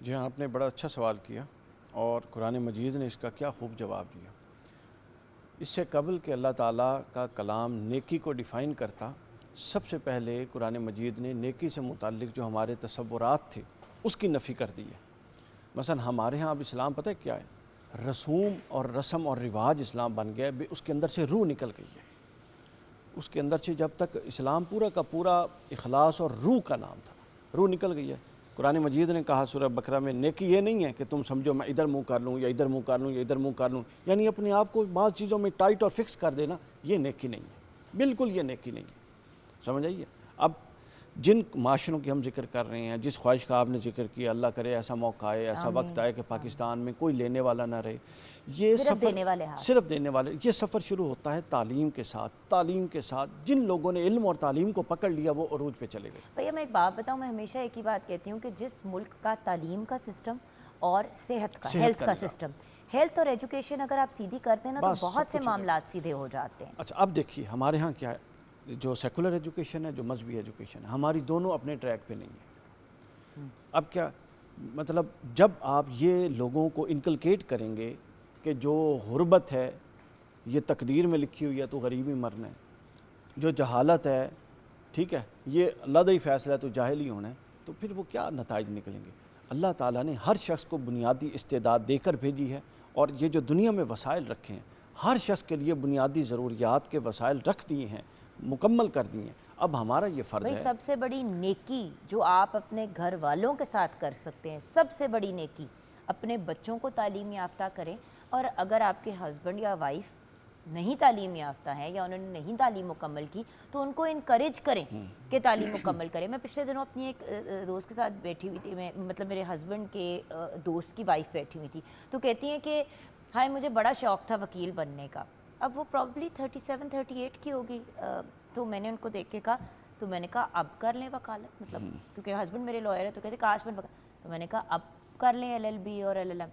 [SPEAKER 1] جی ہاں، آپ نے بڑا اچھا سوال کیا اور قرآن مجید نے اس کا کیا خوب جواب دیا۔ اس سے قبل کہ اللہ تعالیٰ کا کلام نیکی کو ڈیفائن کرتا، سب سے پہلے قرآن مجید نے نیکی سے متعلق جو ہمارے تصورات تھے اس کی نفی کر دی ہے۔ مثلا ہمارے ہاں اب اسلام پتہ ہے کیا ہے؟ رسوم اور رسم اور رواج اسلام بن گیا، اس کے اندر سے روح نکل گئی ہے۔ اس کے اندر سے جب تک اسلام پورا کا پورا اخلاص اور روح کا نام تھا، روح نکل گئی ہے۔ قرآن مجید نے کہا سورہ بقرہ میں، نیکی یہ نہیں ہے کہ تم سمجھو میں ادھر منہ کر لوں یا ادھر منہ کر لوں یا ادھر منہ کر لوں، یعنی اپنے آپ کو بعض چیزوں میں ٹائٹ اور فکس کر دینا، یہ نیکی نہیں ہے، بالکل یہ نیکی نہیں ہے، سمجھ آئیے۔ اب جن معاشروں کی ہم ذکر کر رہے ہیں، جس خواہش کا آپ نے ذکر کیا، اللہ کرے ایسا موقع آئے، ایسا وقت آئے کہ پاکستان میں کوئی لینے والا نہ رہے، یہ
[SPEAKER 2] صرف دینے والے ہاتھ،
[SPEAKER 1] صرف دینے والے۔ یہ سفر شروع ہوتا ہے تعلیم کے ساتھ، تعلیم کے ساتھ جن لوگوں نے علم اور تعلیم کو پکڑ لیا وہ عروج پہ چلے گئے۔
[SPEAKER 2] بھیا میں ایک بات بتاؤں، میں ہمیشہ ایک ہی بات کہتی ہوں کہ جس ملک کا تعلیم کا سسٹم اور صحت کا ہیلتھ کا سسٹم، ہیلتھ اور ایجوکیشن اگر آپ سیدھی کرتے ہیں نا تو بہت سے معاملات سیدھے ہو جاتے ہیں۔
[SPEAKER 1] اچھا اب دیکھیے ہمارے ہاں کیا ہے، جو سیکولر ایجوکیشن ہے، جو مذہبی ایجوکیشن ہے، ہماری دونوں اپنے ٹریک پہ نہیں ہیں۔ اب کیا مطلب، جب آپ یہ لوگوں کو انکلکیٹ کریں گے کہ جو غربت ہے یہ تقدیر میں لکھی ہوئی ہے تو غریبی مرنا ہے، جو جہالت ہے ٹھیک ہے یہ اللہ کا ہی فیصلہ ہے تو جاہل ہی ہونا ہے، تو پھر وہ کیا نتائج نکلیں گے؟ اللہ تعالیٰ نے ہر شخص کو بنیادی استعداد دے کر بھیجی ہے، اور یہ جو دنیا میں وسائل رکھے ہیں ہر شخص کے لیے بنیادی ضروریات کے وسائل رکھ دیے ہیں، مکمل کر دیے ہیں۔ اب ہمارا یہ فرض
[SPEAKER 2] بھائی
[SPEAKER 1] ہے،
[SPEAKER 2] سب سے بڑی نیکی جو آپ اپنے گھر والوں کے ساتھ کر سکتے ہیں، سب سے بڑی نیکی اپنے بچوں کو تعلیم یافتہ کریں، اور اگر آپ کے ہسبینڈ یا وائف نہیں تعلیم یافتہ ہیں یا انہوں نے نہیں تعلیم مکمل کی تو ان کو انکریج کریں کہ تعلیم مکمل کریں۔ میں پچھلے دنوں اپنی ایک دوست کے ساتھ بیٹھی ہوئی تھی، میں مطلب میرے ہسبینڈ کے دوست کی وائف بیٹھی ہوئی تھی، تو کہتی ہیں کہ ہائے مجھے بڑا شوق تھا وکیل بننے کا۔ اب وہ پرابلی 37-38 کی ہوگی، تو میں نے ان کو دیکھ کے کہا، تو میں نے کہا اب کر لیں وکالت، مطلب کیونکہ ہسبینڈ میرے لائر ہے تو کہتے کاش میں تو میں نے کہا اب کر لیں LLB اور LLM۔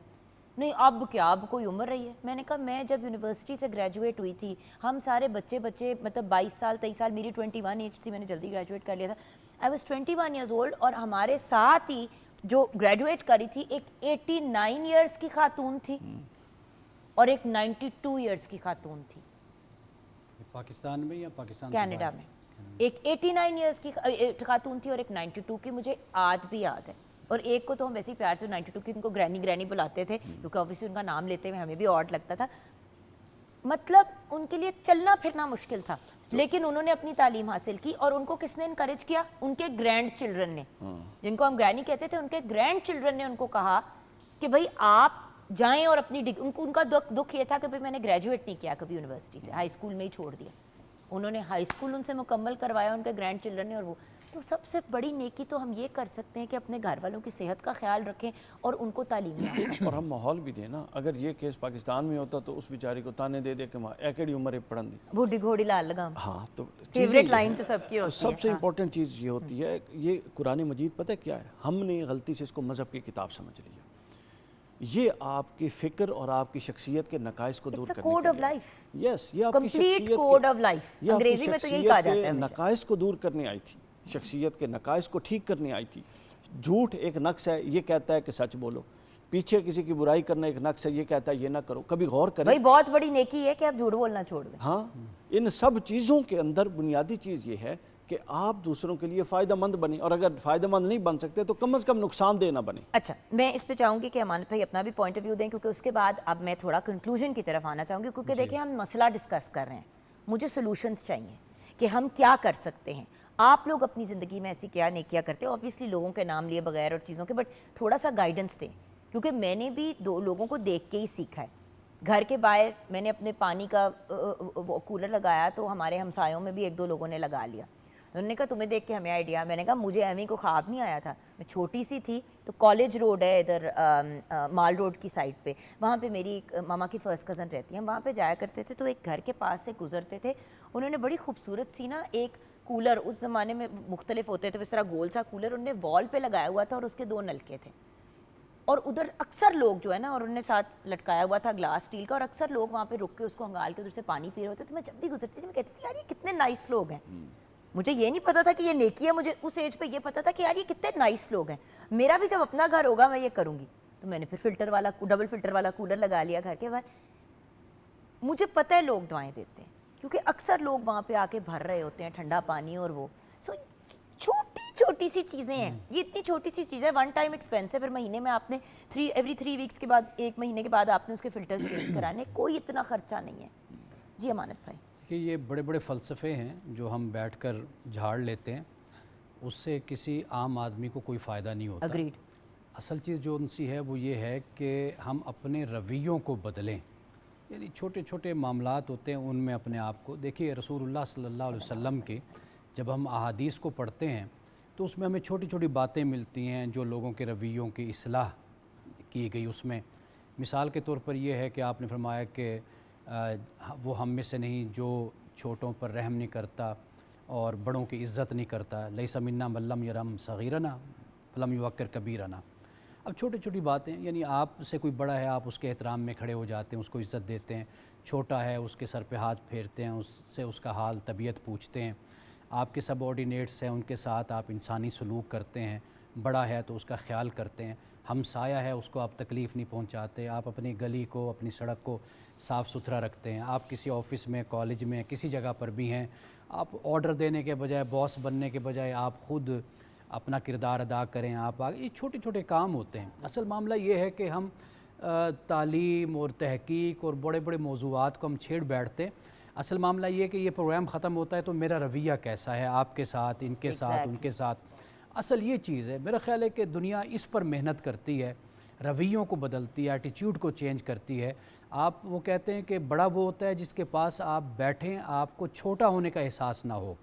[SPEAKER 2] نہیں اب کیا، اب کوئی عمر رہی ہے؟ میں نے کہا میں جب یونیورسٹی سے گریجویٹ ہوئی تھی، ہم سارے بچے مطلب 22 سال 23 سال، میری 21 ایج تھی، میں نے جلدی گریجویٹ کر لیا تھا، آئی واز 21 ایئرز اولڈ، اور ہمارے ساتھ ہی جو گریجویٹ کری تھی ایک 89 ایئرس کی خاتون تھی اور ایک 92 ایئرس کی خاتون تھی،
[SPEAKER 5] پاکستان میں یا پاکستان سے
[SPEAKER 2] کینیڈا میں۔ ایک 89 ایئرس کی خاتون تھی اور ایک 92 کی، مجھے آج بھی یاد ہے، اور ایک کو تو ہم ویسے ہی پیار سے 92 کی ان کو گرینی بلاتے تھے کیونکہ آبویسلی ان کا نام لیتے ہوئے ہمیں بھی آڈ لگتا تھا، مطلب ان کے لیے چلنا پھرنا مشکل تھا، لیکن انہوں نے اپنی تعلیم حاصل کی، اور ان کو کس نے انکریج کیا؟ ان کے گرینڈ چلڈرن نے، جن کو ہم گرینی کہتے تھے، ان کے گرینڈ چلڈرن نے ان کو کہا کہ بھائی آپ جائیں اور اپنی ان کا دکھ یہ تھا کہ بھائی میں نے گریجویٹ نہیں کیا کبھی یونیورسٹی سے، ہائی اسکول میں ہی چھوڑ دیا، انہوں نے ہائی اسکول ان سے مکمل کروایا ان کے گرینڈ چلڈرن نے، اور وہ تو سب سے بڑی نیکی تو ہم یہ کر سکتے ہیں کہ اپنے گھر والوں کی صحت کا خیال رکھیں اور ان کو تعلیم دیں،
[SPEAKER 1] اور ہم ماحول بھی دیں نا۔ اگر یہ کیس پاکستان میں ہوتا تو اس بیچاری کو تانے دے دے کہ ماں ایکڑی عمر ہے پڑھن دی،
[SPEAKER 2] بوڑھی گھوڑی لال لگام،
[SPEAKER 1] ہاں تو
[SPEAKER 2] فیوریٹ لائن تو سب کی ہوتی ہے۔
[SPEAKER 1] سب سے امپورٹنٹ چیز یہ ہوتی ہے، یہ قرآن مجید پتہ کیا ہے، ہم نے غلطی سے اس کو مذہب کی کتاب سمجھ لیا، یہ آپ کی فکر اور آپ کی شخصیت کے نقائص کو دور
[SPEAKER 2] It's a
[SPEAKER 1] کرنے
[SPEAKER 2] code
[SPEAKER 1] کے
[SPEAKER 2] of
[SPEAKER 1] لیے،
[SPEAKER 2] life.
[SPEAKER 1] یس یہ آپ کی
[SPEAKER 2] Complete
[SPEAKER 1] شخصیت
[SPEAKER 2] code of life.
[SPEAKER 1] یہ آپ کی
[SPEAKER 2] انگریزی میں تو یہی کہا
[SPEAKER 1] شخصیت
[SPEAKER 2] جاتا ہے
[SPEAKER 1] کے
[SPEAKER 2] ہمیشہ۔
[SPEAKER 1] نقائص کو دور کرنے آئی تھی، شخصیت کے نقائص کو ٹھیک کرنے آئی تھی۔ جھوٹ ایک نقص ہے، یہ کہتا ہے کہ سچ بولو، پیچھے کسی کی برائی کرنا ایک نقص ہے، یہ کہتا ہے یہ نہ کرو، کبھی غور کریں۔
[SPEAKER 2] بھائی بہت بڑی نیکی ہے کہ آپ جھوٹ بولنا چھوڑ دیں۔
[SPEAKER 1] ہاں ان سب چیزوں کے اندر بنیادی چیز یہ ہے کہ آپ دوسروں کے لیے فائدہ مند بنیں، اور اگر فائدہ مند نہیں بن سکتے تو کم از کم نقصان دہ نہ بنیں۔
[SPEAKER 2] اچھا میں اس پہ چاہوں گی کہ امانت بھائی اپنا بھی پوائنٹ آف ویو دیں، کیونکہ اس کے بعد اب میں تھوڑا کنکلوژن کی طرف آنا چاہوں گی، کیونکہ دیکھیں ہم مسئلہ ڈسکس کر رہے ہیں، مجھے سولوشنز چاہیے کہ ہم کیا کر سکتے ہیں۔ آپ لوگ اپنی زندگی میں ایسی کیا نیکیاں کرتے ہیں، اوبیسلی لوگوں کے نام لیے بغیر اور چیزوں کے، بٹ تھوڑا سا گائیڈنس دیں، کیونکہ میں نے بھی دو لوگوں کو دیکھ کے ہی سیکھا ہے۔ گھر کے باہر میں نے اپنے پانی کا کولر لگایا تو ہمارے ہمسایوں میں بھی ایک دو لوگوں نے لگا لیا، انہوں نے کہا تمہیں دیکھ کے ہمیں آئیڈیا، میں نے کہا مجھے ایویں کو خواب نہیں آیا تھا، میں چھوٹی سی تھی تو کالج روڈ ہے ادھر مال روڈ کی سائڈ پہ، وہاں پہ میری ایک ماما کی فرسٹ کزن رہتی ہیں، ہم وہاں پہ جایا کرتے تھے، تو ایک گھر کے پاس سے گزرتے تھے، انہوں نے بڑی خوبصورت سی نا ایک کولر، اس زمانے میں مختلف ہوتے تھے اس طرح گول سا کولر، انہوں نے وال پہ لگایا ہوا تھا اور اس کے 2 نلکے تھے، اور ادھر اکثر لوگ جو ہے نا، اور انہوں نے ساتھ لٹکایا ہوا تھا گلاس اسٹیل کا، اور اکثر لوگ وہاں پہ رک کے اس کو ہنگال کے ادھر سے پانی پی رہے ہوتے تھے، میں جب بھی گزرتی تھی میں کہتی تھی یار یہ کتنے نائس لوگ ہیں، مجھے یہ نہیں پتا تھا کہ یہ نیکی ہے, مجھے اس ایج پہ یہ پتا تھا کہ یار یہ کتنے نائس لوگ ہیں, میرا بھی جب اپنا گھر ہوگا میں یہ کروں گی. تو میں نے پھر فلٹر والا, ڈبل فلٹر والا کولر لگا لیا گھر کے باہر. مجھے پتہ ہے لوگ دعائیں دیتے ہیں کیونکہ اکثر لوگ وہاں پہ آ کے بھر رہے ہوتے ہیں ٹھنڈا پانی اور وہ. سو چھوٹی چھوٹی سی چیزیں ہیں, یہ اتنی چھوٹی سی چیز ہے, ون ٹائم ایکسپینس ہے, پھر مہینے میں آپ نے ایوری 3 ویکس کے بعد, 1 مہینے کے بعد آپ نے اس کے فلٹرز چینج کرانے, کوئی اتنا خرچہ نہیں ہے. جی امانت بھائی.
[SPEAKER 5] کہ یہ بڑے بڑے فلسفے ہیں جو ہم بیٹھ کر جھاڑ لیتے ہیں, اس سے کسی عام آدمی کو کوئی فائدہ نہیں ہوتا.
[SPEAKER 2] اگریڈ.
[SPEAKER 5] اصل چیز جو ان سی ہے وہ یہ ہے کہ ہم اپنے رویوں کو بدلیں. یعنی چھوٹے چھوٹے معاملات ہوتے ہیں ان میں اپنے آپ کو دیکھیے. رسول اللہ صلی اللہ علیہ وسلم کی جب ہم احادیث کو پڑھتے ہیں تو اس میں ہمیں چھوٹی چھوٹی باتیں ملتی ہیں جو لوگوں کے رویوں کی اصلاح کی گئی. اس میں مثال کے طور پر یہ ہے کہ آپ نے فرمایا کہ وہ ہم میں سے نہیں جو چھوٹوں پر رحم نہیں کرتا اور بڑوں کی عزت نہیں کرتا. لیس منا من لم یرحم صغیرنا فلم یوقر کبیرنا. اب چھوٹی چھوٹی باتیں, یعنی آپ سے کوئی بڑا ہے آپ اس کے احترام میں کھڑے ہو جاتے ہیں, اس کو عزت دیتے ہیں. چھوٹا ہے اس کے سر پہ ہاتھ پھیرتے ہیں, اس سے اس کا حال طبیعت پوچھتے ہیں. آپ کے سب آرڈینیٹس ہیں ان کے ساتھ آپ انسانی سلوک کرتے ہیں. بڑا ہے تو اس کا خیال کرتے ہیں. ہمسایہ ہے اس کو آپ تکلیف نہیں پہنچاتے. آپ اپنی گلی کو, اپنی سڑک کو صاف ستھرا رکھتے ہیں. آپ کسی آفس میں, کالج میں, کسی جگہ پر بھی ہیں, آپ آرڈر دینے کے بجائے, باس بننے کے بجائے آپ خود اپنا کردار ادا کریں. آپ آگے, یہ چھوٹے چھوٹے کام ہوتے ہیں. اصل معاملہ یہ ہے کہ ہم تعلیم اور تحقیق اور بڑے بڑے موضوعات کو ہم چھیڑ بیٹھتے ہیں. اصل معاملہ یہ ہے کہ یہ پروگرام ختم ہوتا ہے تو میرا رویہ کیسا ہے آپ کے ساتھ, ان کے ساتھ, ان کے ساتھ. اصل یہ چیز ہے. میرا خیال ہے کہ دنیا اس پر محنت کرتی ہے, رویوں کو بدلتی ہے, ایٹیٹیوڈ کو چینج کرتی ہے. آپ وہ کہتے ہیں کہ بڑا وہ ہوتا ہے جس کے پاس آپ بیٹھیں آپ کو چھوٹا ہونے کا احساس نہ ہو.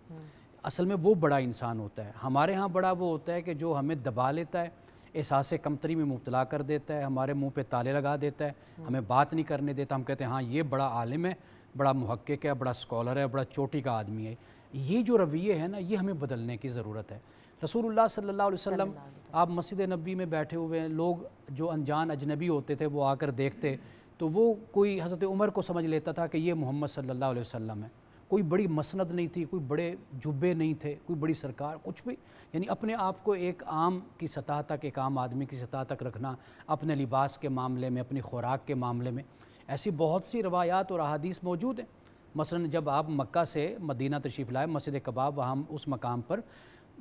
[SPEAKER 5] اصل میں وہ بڑا انسان ہوتا ہے. ہمارے ہاں بڑا وہ ہوتا ہے کہ جو ہمیں دبا لیتا ہے, احساس کمتری میں مبتلا کر دیتا ہے, ہمارے منہ پہ تالے لگا دیتا ہے, ہمیں بات نہیں کرنے دیتا. ہم کہتے ہیں ہاں یہ بڑا عالم ہے, بڑا محقق ہے, بڑا اسکالر ہے, بڑا چوٹی کا آدمی ہے. یہ جو رویے ہیں نا یہ ہمیں بدلنے کی ضرورت ہے. رسول اللہ صلی اللہ علیہ وسلم, آپ مسجد نبی میں بیٹھے ہوئے ہیں, لوگ جو انجان اجنبی ہوتے تھے وہ آ کر دیکھتے تو وہ کوئی حضرت عمر کو سمجھ لیتا تھا کہ یہ محمد صلی اللہ علیہ وسلم ہے. کوئی بڑی مسند نہیں تھی, کوئی بڑے جبے نہیں تھے, کوئی بڑی سرکار, کچھ بھی. یعنی اپنے آپ کو ایک عام کی سطح تک, ایک عام آدمی کی سطح تک رکھنا, اپنے لباس کے معاملے میں, اپنی خوراک کے معاملے میں. ایسی بہت سی روایات اور احادیث موجود ہیں. مثلا جب آپ مکہ سے مدینہ تشریف لائے, مسجد کباب, وہاں اس مقام پر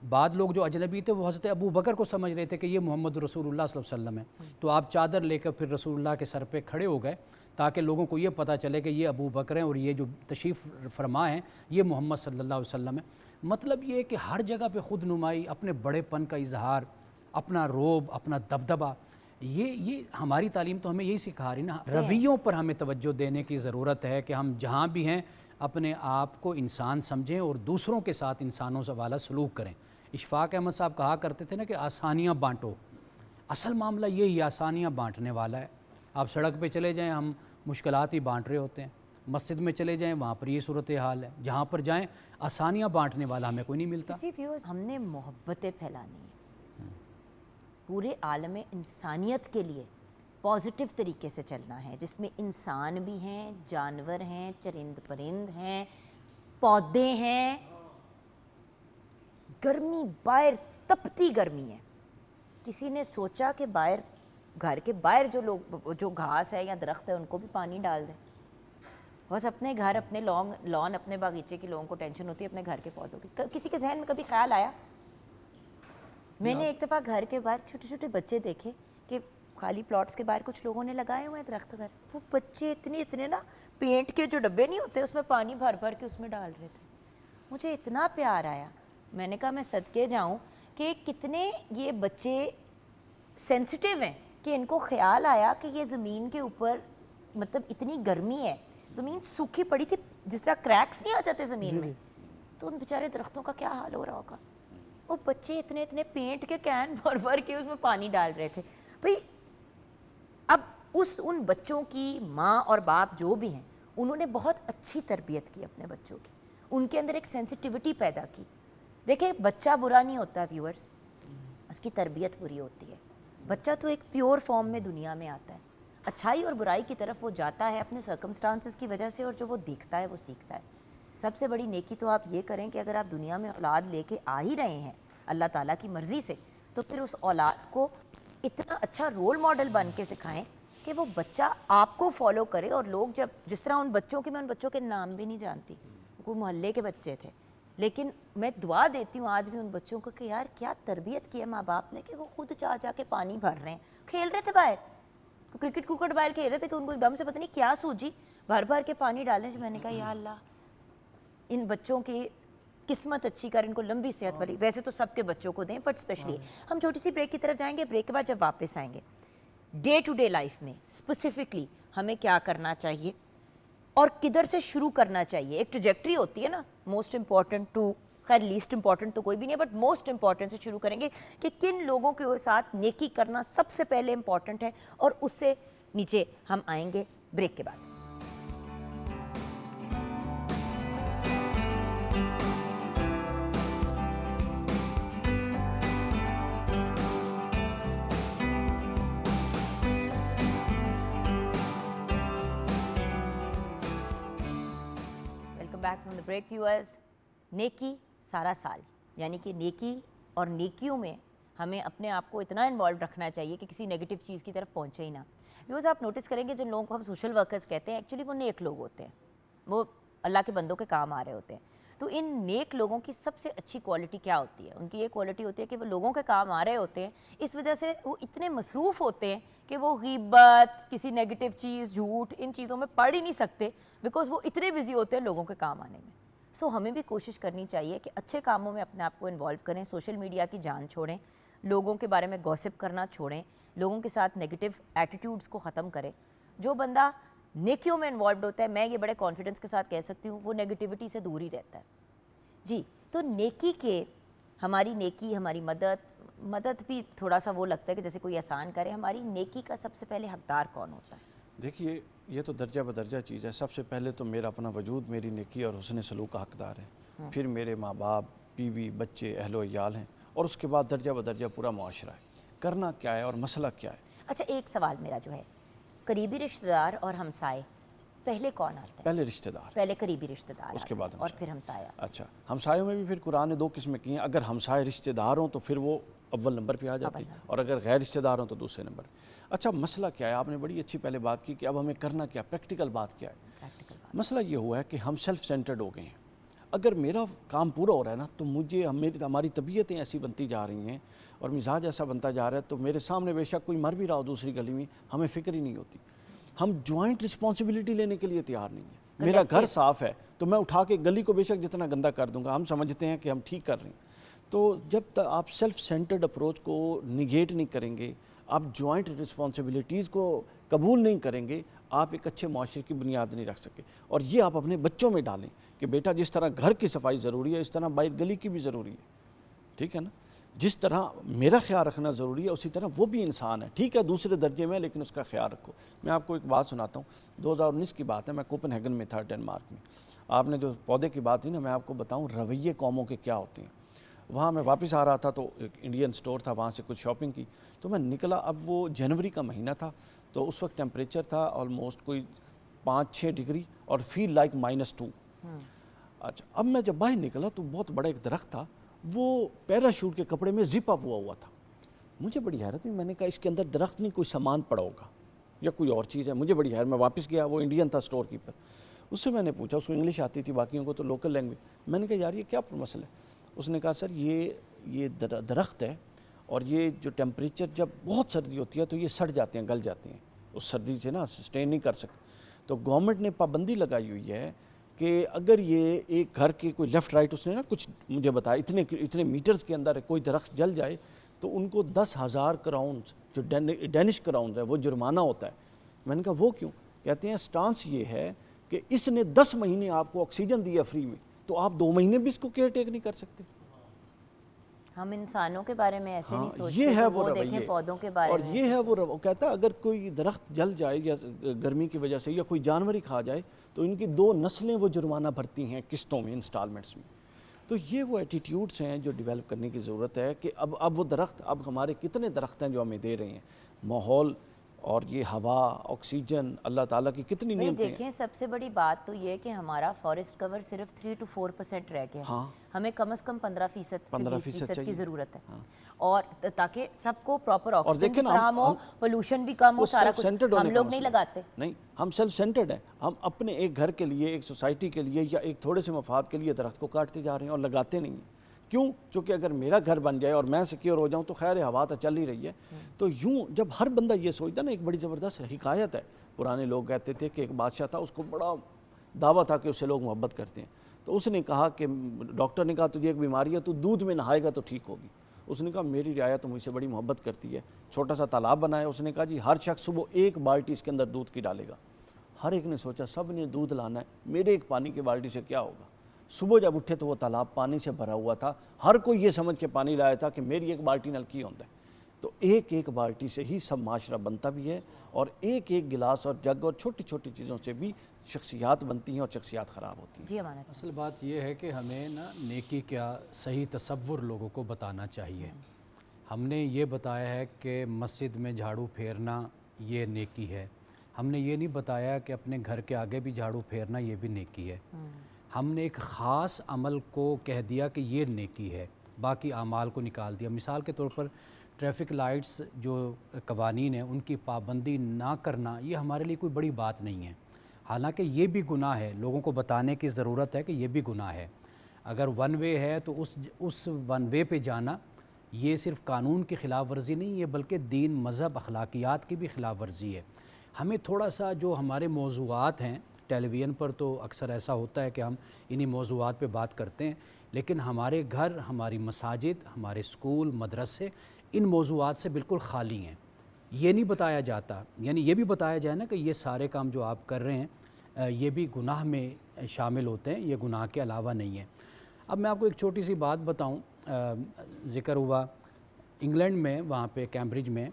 [SPEAKER 5] بعض لوگ جو اجنبی تھے وہ حضرت ابو بکر کو سمجھ رہے تھے کہ یہ محمد رسول اللہ صلی اللہ علیہ وسلم ہے. تو آپ چادر لے کر پھر رسول اللہ کے سر پہ کھڑے ہو گئے تاکہ لوگوں کو یہ پتہ چلے کہ یہ ابو بکر ہیں اور یہ جو تشریف فرما ہیں یہ محمد صلی اللہ علیہ وسلم ہے. مطلب یہ ہے کہ ہر جگہ پہ خود نمائی, اپنے بڑے پن کا اظہار, اپنا روب, اپنا دبدبہ, یہ ہماری تعلیم تو ہمیں یہی سکھا رہی نا. رویوں پر ہمیں توجہ دینے کی ضرورت ہے کہ ہم جہاں بھی ہیں اپنے آپ کو انسان سمجھیں اور دوسروں کے ساتھ انسانوں سے والا سلوک کریں. اشفاق احمد صاحب کہا کرتے تھے نا کہ آسانیاں بانٹو. اصل معاملہ یہی آسانیاں بانٹنے والا ہے. آپ سڑک پہ چلے جائیں ہم مشکلات ہی بانٹ رہے ہوتے ہیں, مسجد میں چلے جائیں وہاں پر یہ صورتحال ہے, جہاں پر جائیں آسانیاں بانٹنے والا ہمیں کوئی نہیں ملتا.
[SPEAKER 2] ہم نے محبتیں پھیلانی ہیں, پورے عالم انسانیت کے لیے پازیٹیو طریقے سے چلنا ہے, جس میں انسان بھی ہیں, جانور ہیں, چرند پرند ہیں, پودے ہیں. گرمی باہر تپتی گرمی ہے. کسی نے سوچا کہ باہر, گھر کے باہر جو گھاس ہے یا درخت ہے ان کو بھی پانی ڈال دیں. بس اپنے گھر, اپنے لان, اپنے باغیچے کے لوگوں کو ٹینشن ہوتی ہے, اپنے گھر کے پودوں کی. کسی کے ذہن میں کبھی خیال آیا؟ میں نے ایک دفعہ گھر کے باہر چھوٹے چھوٹے بچے دیکھے کہ خالی پلاٹس کے باہر کچھ لوگوں نے لگائے ہوئے ہیں درخت. گھر وہ بچے اتنے نا پینٹ کے جو ڈبے نہیں ہوتے اس میں پانی بھر بھر کے اس میں ڈال رہے تھے. مجھے اتنا پیار آیا. میں نے کہا میں صدقے جاؤں کہ کتنے یہ بچے سینسٹیو ہیں کہ ان کو خیال آیا کہ یہ زمین کے اوپر مطلب اتنی گرمی ہے, زمین سوکھی پڑی تھی, جس طرح کریکس نہیں آ جاتے زمین میں, تو ان بیچارے درختوں کا کیا حال ہو رہا ہوگا. وہ بچے اتنے پینٹ کے کین بھر بھر کے اس میں پانی ڈال رہے تھے. بھئی اب ان بچوں کی ماں اور باپ جو بھی ہیں انہوں نے بہت اچھی تربیت کی اپنے بچوں کی, ان کے اندر ایک سینسٹیوٹی پیدا کی. دیکھیں بچہ برا نہیں ہوتا ویورز, اس کی تربیت بری ہوتی ہے. بچہ تو ایک پیور فارم میں دنیا میں آتا ہے, اچھائی اور برائی کی طرف وہ جاتا ہے اپنے سرکمسٹانسز کی وجہ سے, اور جو وہ دیکھتا ہے وہ سیکھتا ہے. سب سے بڑی نیکی تو آپ یہ کریں کہ اگر آپ دنیا میں اولاد لے کے آ ہی رہے ہیں اللہ تعالیٰ کی مرضی سے، تو پھر اس اولاد کو اتنا اچھا رول ماڈل بن کے دکھائیں کہ وہ بچہ آپ کو فالو کرے. اور لوگ جب جس طرح میں ان بچوں کے نام بھی نہیں جانتی، کوئی محلے کے بچے تھے، لیکن میں دعا دیتی ہوں آج بھی ان بچوں کو کہ یار کیا تربیت کی ہے ماں باپ نے کہ وہ خود جا کے پانی بھر رہے ہیں. کھیل رہے تھے باہر، کرکٹ باہر کھیل رہے تھے کہ ان کو ایک دم سے پتہ نہیں کیا سوجی، بھر کے پانی ڈالنے سے میں نے کہا یا اللہ ان بچوں کی قسمت اچھی کر، ان کو لمبی صحت والی، ویسے تو سب کے بچوں کو دیں بٹ اسپیشلی. ہم چھوٹی سی بریک کی طرف جائیں گے. بریک کے بعد جب واپس آئیں گے ڈے ٹو ڈے لائف میں اسپیسیفکلی ہمیں کیا کرنا چاہیے اور کدھر سے شروع کرنا چاہیے. ایک ٹریجیکٹری ہوتی ہے نا، موسٹ امپورٹنٹ ٹو، خیر لیسٹ امپورٹنٹ تو کوئی بھی نہیں ہے بٹ موسٹ امپورٹنٹ سے شروع کریں گے کہ کن لوگوں کے ساتھ نیکی کرنا سب سے پہلے امپورٹنٹ ہے، اور اس سے نیچے ہم آئیں گے بریک کے بعد. Back from the break viewers. نیکی سارا سال، یعنی کہ نیکی اور نیکیوں میں ہمیں اپنے آپ کو اتنا انوالو رکھنا چاہیے کہ کسی نیگیٹو چیز کی طرف پہنچے ہی نہ. ویورز آپ نوٹس کریں گے جن لوگوں کو ہم سوشل ورکرز کہتے ہیں ایکچولی وہ نیک لوگ ہوتے ہیں، وہ اللہ کے بندوں کے کام آ رہے ہوتے ہیں. تو ان نیک لوگوں کی سب سے اچھی کوالٹی کیا ہوتی ہے؟ ان کی یہ کوالٹی ہوتی ہے کہ وہ لوگوں کے کام آ رہے ہوتے ہیں، اس وجہ سے وہ اتنے مصروف ہوتے ہیں کہ وہ غیبت، کسی نیگیٹو چیز، جھوٹ، ان چیزوں میں پڑھ ہی نہیں سکتے بیکاز وہ اتنے بزی ہوتے ہیں لوگوں کے کام آنے میں. سو ہمیں بھی کوشش کرنی چاہیے کہ اچھے کاموں میں اپنے آپ کو انوالو کریں، سوشل میڈیا کی جان چھوڑیں، لوگوں کے بارے میں گوسپ کرنا چھوڑیں، لوگوں کے ساتھ نیگیٹو ایٹیٹیوڈز کو ختم کریں. جو بندہ نیکیوں میں انوالوڈ ہوتا ہے، میں یہ بڑے کانفیڈنس کے ساتھ کہہ سکتی ہوں، وہ نیگیٹیوٹی سے دور ہی رہتا ہے. جی تو نیکی کے، ہماری نیکی، ہماری مدد بھی تھوڑا سا وہ لگتا ہے کہ جیسے کوئی احسان کرے. ہماری نیکی کا سب سے پہلے حقدار کون ہوتا ہے؟
[SPEAKER 1] دیکھیے یہ تو درجہ بدرجہ چیز ہے. سب سے پہلے تو میرا اپنا وجود میری نیکی اور حسن سلوک کا حقدار ہے، پھر میرے ماں باپ، بیوی، بچے، اہل و عیال ہیں، اور اس کے بعد درجہ بدرجہ پورا معاشرہ ہے. کرنا کیا ہے اور مسئلہ کیا ہے؟
[SPEAKER 2] اچھا ایک سوال میرا جو ہے، قریبی رشتہ دار اور ہمسائے پہلے کون آتے ہیں؟
[SPEAKER 1] پہلے رشتہ دار،
[SPEAKER 2] پہلے قریبی رشتہ دار
[SPEAKER 1] اس کے بعد
[SPEAKER 2] اور پھر ہمسایہ.
[SPEAKER 1] اچھا ہمسایوں میں بھی پھر قرآن نے دو قسمیں کی ہیں. اگر ہمسائے رشتہ دار ہوں تو پھر وہ اول نمبر پہ آ جاتی ہیں، اور اگر غیر رشتہ دار ہوں تو دوسرے نمبر. اچھا مسئلہ کیا ہے؟ آپ نے بڑی اچھی پہلے بات کی کہ اب ہمیں کرنا کیا، پریکٹیکل بات کیا ہے. مسئلہ یہ ہوا ہے کہ ہم سیلف سینٹرڈ ہو گئے ہیں. اگر میرا کام پورا ہو رہا ہے نا تو ہماری طبیعتیں ایسی بنتی جا رہی ہیں اور مزاج ایسا بنتا جا رہا ہے، تو میرے سامنے بے شک کوئی مر بھی رہا ہو دوسری گلی میں، ہمیں فکر ہی نہیں ہوتی. ہم جوائنٹ رسپانسبلٹی لینے کے لیے تیار نہیں ہیں. میرا گھر صاف ہے تو میں اٹھا کے گلی کو بے شک جتنا گندا کر دوں گا، ہم سمجھتے ہیں کہ ہم ٹھیک کر رہے ہیں. تو جب تک آپ سیلف سینٹرڈ اپروچ کو نگیٹ نہیں کریں گے، آپ جوائنٹ رسپانسبلٹیز کو قبول نہیں کریں گے، آپ ایک اچھے معاشرے کی بنیاد نہیں رکھ سکے. اور یہ آپ اپنے بچوں میں ڈالیں کہ بیٹا جس طرح گھر کی صفائی ضروری ہے اس طرح باہر گلی کی بھی ضروری ہے. ٹھیک ہے نا؟ جس طرح میرا خیال رکھنا ضروری ہے اسی طرح وہ بھی انسان ہے. ٹھیک ہے دوسرے درجے میں، لیکن اس کا خیال رکھو. میں آپ کو ایک بات سناتا ہوں. 2019 کی بات ہے، میں کوپن ہیگن میں تھا، ڈنمارک میں. آپ نے جو پودے کی بات کی نا، میں آپ کو بتاؤں رویے قوموں کے کیا ہوتے ہیں. وہاں میں واپس آ رہا تھا تو ایک انڈین سٹور تھا، وہاں سے کچھ شاپنگ کی تو میں نکلا. اب وہ جنوری کا مہینہ تھا تو اس وقت ٹیمپریچر تھا آلموسٹ کوئی 5-6 ڈگری اور فیل لائک -2. اچھا اب میں جب باہر نکلا تو بہت بڑا ایک درخت تھا، وہ پیراشوٹ کے کپڑے میں زپ اپ ہوا تھا. مجھے بڑی حیرت ہوئی. میں نے کہا اس کے اندر درخت نہیں کوئی سامان پڑا ہوگا یا کوئی اور چیز ہے. مجھے بڑی حیرت. میں واپس گیا، وہ انڈین تھا اسٹور کیپر. اس سے میں نے پوچھا، اس کو انگلش آتی تھی، باقیوں کو تو لوکل لینگویج. میں نے کہا یار یہ کیا مسئلہ ہے؟ اس نے کہا سر یہ درخت ہے اور یہ جو ٹیمپریچر جب بہت سردی ہوتی ہے تو یہ سڑ جاتے ہیں، گل جاتے ہیں. اس سردی سے نا سسٹین نہیں کر سکتے. تو گورنمنٹ نے پابندی لگائی ہوئی ہے کہ اگر یہ ایک گھر کے کوئی لیفٹ رائٹ، اس نے نا کچھ مجھے بتایا اتنے میٹرز کے اندر کوئی درخت جل جائے تو ان کو 10,000 کراؤنز جو ڈینش کراؤنز ہے وہ جرمانہ ہوتا ہے. میں نے کہا وہ کیوں؟ کہتے ہیں سٹانس یہ ہے کہ اس نے 10 مہینے آپ کو آکسیجن دیا فری میں، تو آپ 2 مہینے بھی اس کو کیئر ٹیک نہیں کر سکتے.
[SPEAKER 2] ہم انسانوں کے بارے میں ایسے نہیں سوچتے.
[SPEAKER 1] یہ ہے
[SPEAKER 2] وہ دیکھیں پودوں کے بارے
[SPEAKER 1] اور
[SPEAKER 2] میں.
[SPEAKER 1] یہ ہے وہ کہتا ہے اگر کوئی درخت جل جائے یا گرمی کی وجہ سے یا کوئی جانور ہی کھا جائے تو ان کی 2 نسلیں وہ جرمانہ بھرتی ہیں قسطوں میں، انسٹالمنٹس میں. تو یہ وہ ایٹیٹیوڈس ہیں جو ڈیولپ کرنے کی ضرورت ہے کہ اب وہ درخت، اب ہمارے کتنے درخت ہیں جو ہمیں دے رہے ہیں. ماحول اور یہ ہوا آکسیجن اللہ تعالیٰ کی کتنی
[SPEAKER 2] بھئی
[SPEAKER 1] نعمتیں ہیں.
[SPEAKER 2] دیکھیں سب سے بڑی بات تو یہ ہے کہ ہمارا فارسٹ کور صرف 3 to 4% رہ گیا ہے. ہمیں کم از کم 15% سے 20% کی ضرورت ہے اور تاکہ سب کو پراپر آکسیجن فراہم ہو, پولوشن بھی کم ہو, سارا کچھ. ہم لوگ نہیں لگاتے.
[SPEAKER 1] نہیں, ہم سیلف سینٹرڈ ہیں. ہم اپنے ایک گھر کے لیے, ایک سوسائٹی کے لیے یا ایک تھوڑے سے مفاد کے لیے درخت کو کاٹتے جا رہے ہیں اور لگاتے نہیں ہیں. کیوں؟ چونکہ اگر میرا گھر بن جائے اور میں سیکیور ہو جاؤں تو خیر ہوا تو چل ہی رہی ہے. تو یوں جب ہر بندہ یہ سوچتا نا, ایک بڑی زبردست حکایت ہے. پرانے لوگ کہتے تھے کہ ایک بادشاہ تھا, اس کو بڑا دعویٰ تھا کہ اس سے لوگ محبت کرتے ہیں. تو اس نے کہا کہ ڈاکٹر نے کہا تجھے ایک بیماری ہے, تو دودھ میں نہائے گا تو ٹھیک ہوگی. اس نے کہا میری رعایا تو مجھ سے بڑی محبت کرتی ہے. چھوٹا سا تالاب بنایا. اس نے کہا جی ہر شخص صبح ایک بالٹی اس کے اندر دودھ کی ڈالے گا. ہر ایک نے سوچا سب نے دودھ لانا ہے, میرے ایک پانی کی بالٹی سے کیا ہوگا. صبح جب اٹھے تو وہ تالاب پانی سے بھرا ہوا تھا. ہر کوئی یہ سمجھ کے پانی لایا تھا کہ میری ایک بالٹی نل کی ہوتا ہے. تو ایک ایک بالٹی سے ہی سب معاشرہ بنتا بھی ہے, اور ایک ایک گلاس اور جگ اور چھوٹی چھوٹی چیزوں سے بھی شخصیات بنتی ہیں اور شخصیات خراب ہوتی ہیں.
[SPEAKER 2] جی امانت.
[SPEAKER 5] اصل بات یہ ہے کہ ہمیں نا نیکی کا صحیح تصور لوگوں کو بتانا چاہیے. ہم نے یہ بتایا ہے کہ مسجد میں جھاڑو پھیرنا یہ نیکی ہے. ہم نے یہ نہیں بتایا کہ اپنے گھر کے آگے بھی جھاڑو پھیرنا یہ بھی نیکی ہے. ہم نے ایک خاص عمل کو کہہ دیا کہ یہ نیکی ہے, باقی اعمال کو نکال دیا. مثال کے طور پر ٹریفک لائٹس جو قوانین ہیں ان کی پابندی نہ کرنا یہ ہمارے لیے کوئی بڑی بات نہیں ہے. حالانکہ یہ بھی گناہ ہے, لوگوں کو بتانے کی ضرورت ہے کہ یہ بھی گناہ ہے. اگر ون وے ہے تو اس ون وے پہ جانا یہ صرف قانون کی خلاف ورزی نہیں ہے بلکہ دین, مذہب, اخلاقیات کی بھی خلاف ورزی ہے. ہمیں تھوڑا سا جو ہمارے موضوعات ہیں ٹیلی ویژن پر تو اکثر ایسا ہوتا ہے کہ ہم انہی موضوعات پہ بات کرتے ہیں, لیکن ہمارے گھر, ہماری مساجد, ہمارے اسکول, مدرسے ان موضوعات سے بالکل خالی ہیں. یہ نہیں بتایا جاتا, یعنی یہ بھی بتایا جائے نا کہ یہ سارے کام جو آپ کر رہے ہیں یہ بھی گناہ میں شامل ہوتے ہیں, یہ گناہ کے علاوہ نہیں ہے. اب میں آپ کو ایک چھوٹی سی بات بتاؤں. ذکر ہوا انگلینڈ میں, وہاں پہ کیمبرج میں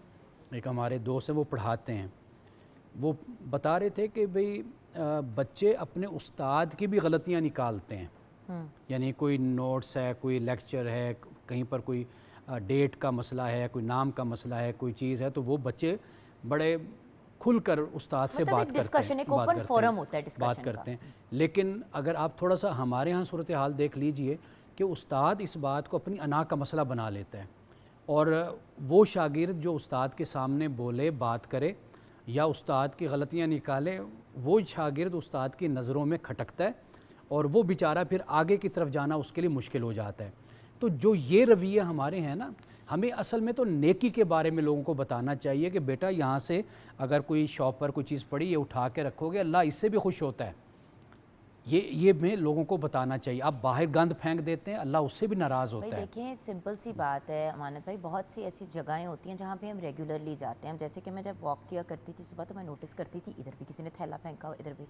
[SPEAKER 5] ایک ہمارے دوست ہیں, وہ پڑھاتے ہیں. وہ بتا رہے تھے کہ بھئی بچے اپنے استاد کی بھی غلطیاں نکالتے ہیں. یعنی کوئی نوٹس ہے, کوئی لیکچر ہے, کہیں پر کوئی ڈیٹ کا مسئلہ ہے, کوئی نام کا مسئلہ ہے, کوئی چیز ہے, تو وہ بچے بڑے کھل کر استاد سے بات کرتے ہیں. لیکن اگر آپ تھوڑا سا ہمارے ہاں صورتحال دیکھ لیجئے کہ استاد اس بات کو اپنی انا کا مسئلہ بنا لیتا ہے, اور وہ شاگرد جو استاد کے سامنے بولے, بات کرے یا استاد کی غلطیاں نکالے, وہ شاگرد استاد کی نظروں میں کھٹکتا ہے اور وہ بیچارہ پھر آگے کی طرف جانا اس کے لیے مشکل ہو جاتا ہے. تو جو یہ رویے ہمارے ہیں نا, ہمیں اصل میں تو نیکی کے بارے میں لوگوں کو بتانا چاہیے کہ بیٹا یہاں سے اگر کوئی شاپ پر کوئی چیز پڑی, یہ اٹھا کے رکھو گے, اللہ اس سے بھی خوش ہوتا ہے. یہ میں لوگوں کو بتانا چاہیے. آپ باہر گند پھینک دیتے ہیں, اللہ اس سے بھی ناراض ہوتا ہے.
[SPEAKER 2] دیکھیں سمپل سی بات ہے امانت بھائی, بہت سی ایسی جگہیں ہوتی ہیں جہاں پہ ہم ریگولرلی جاتے ہیں. جیسے کہ میں جب واک کیا کرتی تھی صبح تو میں نوٹس کرتی تھی ادھر بھی کسی نے تھیلا پھینکا ہو, ادھر بھی.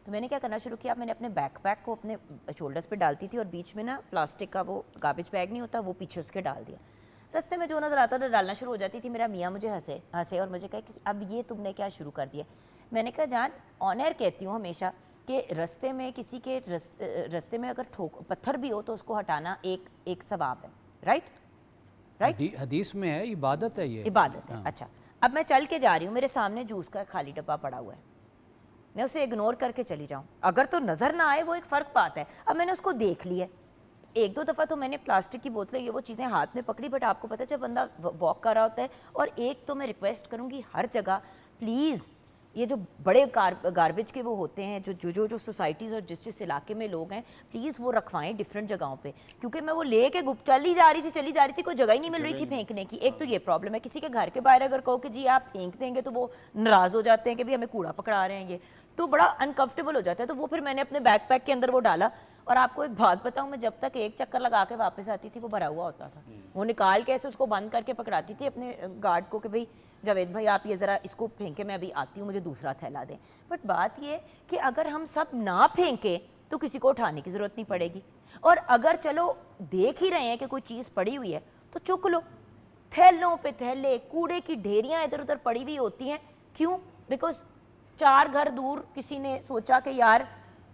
[SPEAKER 2] تو میں نے کیا کرنا شروع کیا, میں نے اپنے بیک پیک کو اپنے شولڈرس پہ ڈالتی تھی اور بیچ میں نا پلاسٹک کا وہ گاربیج بیگ نہیں ہوتا, وہ پیچھے اس کے ڈال دیا. رستے میں جو نظر آتا تھا ڈالنا شروع ہو جاتی تھی. میرا میاں مجھے ہنسے اور مجھے کہا کہ اب یہ تم نے کیا شروع کر دیا. میں نے کہا جان آن ایئر کہتی ہوں ہمیشہ کہ رستے میں کسی کے رستے میں اگر پتھر بھی ہو تو اس کو ہٹانا ایک ثواب ہے. رائٹ
[SPEAKER 5] حدیث میں ہے, عبادت ہے, یہ
[SPEAKER 2] عبادت ہے. اچھا اب میں چل کے جا رہی ہوں, میرے سامنے جوس کا خالی ڈبہ پڑا ہوا ہے, میں اسے اگنور کر کے چلی جاؤں, اگر تو نظر نہ آئے وہ ایک فرق بات ہے. اب میں نے اس کو دیکھ لیا, ایک دو دفعہ تو میں نے پلاسٹک کی بوتلیں یہ وہ چیزیں ہاتھ میں پکڑی, بٹ آپ کو پتہ ہے جب بندہ واک کر رہا ہوتا ہے. اور ایک تو میں ریکویسٹ کروں گی ہر جگہ پلیز یہ جو بڑے گاربیج کے وہ ہوتے ہیں جو سوسائٹیز اور جس علاقے میں لوگ ہیں, پلیز وہ رکھوائیں ڈفرینٹ جگہوں پہ, کیونکہ میں وہ لے کے چلی جا رہی تھی کوئی جگہ ہی نہیں مل رہی تھی پھینکنے کی. ایک تو یہ پرابلم ہے. کسی کے گھر کے باہر اگر کہو کہ جی آپ پھینک دیں گے تو وہ ناراض ہو جاتے ہیں کہ بھی ہمیں کوڑا پکڑا رہے ہیں, یہ تو بڑا انکمفرٹیبل ہو جاتا ہے. تو وہ پھر میں نے اپنے بیک پیک کے اندر وہ ڈالا, اور آپ کو ایک بات بتاؤں, میں جب تک ایک چکر لگا کے واپس آتی تھی وہ بھرا ہوا ہوتا تھا. وہ نکال کے ایسے اس کو بند کر کے پکڑاتی تھی اپنے گارڈ کو کہ بھئی جاوید بھائی آپ یہ ذرا اس کو پھینکے, میں ابھی آتی ہوں, مجھے دوسرا تھیلا دیں. بٹ بات یہ کہ اگر ہم سب نہ پھینکیں تو کسی کو اٹھانے کی ضرورت نہیں پڑے گی, اور اگر چلو دیکھ ہی رہے ہیں کہ کوئی چیز پڑی ہوئی ہے تو چک لو. تھیلوں پہ تھیلے, کوڑے کی ڈھیریاں ادھر ادھر پڑی ہوئی ہوتی ہیں. کیوں؟ بیکاز 4 گھر دور کسی نے سوچا کہ یار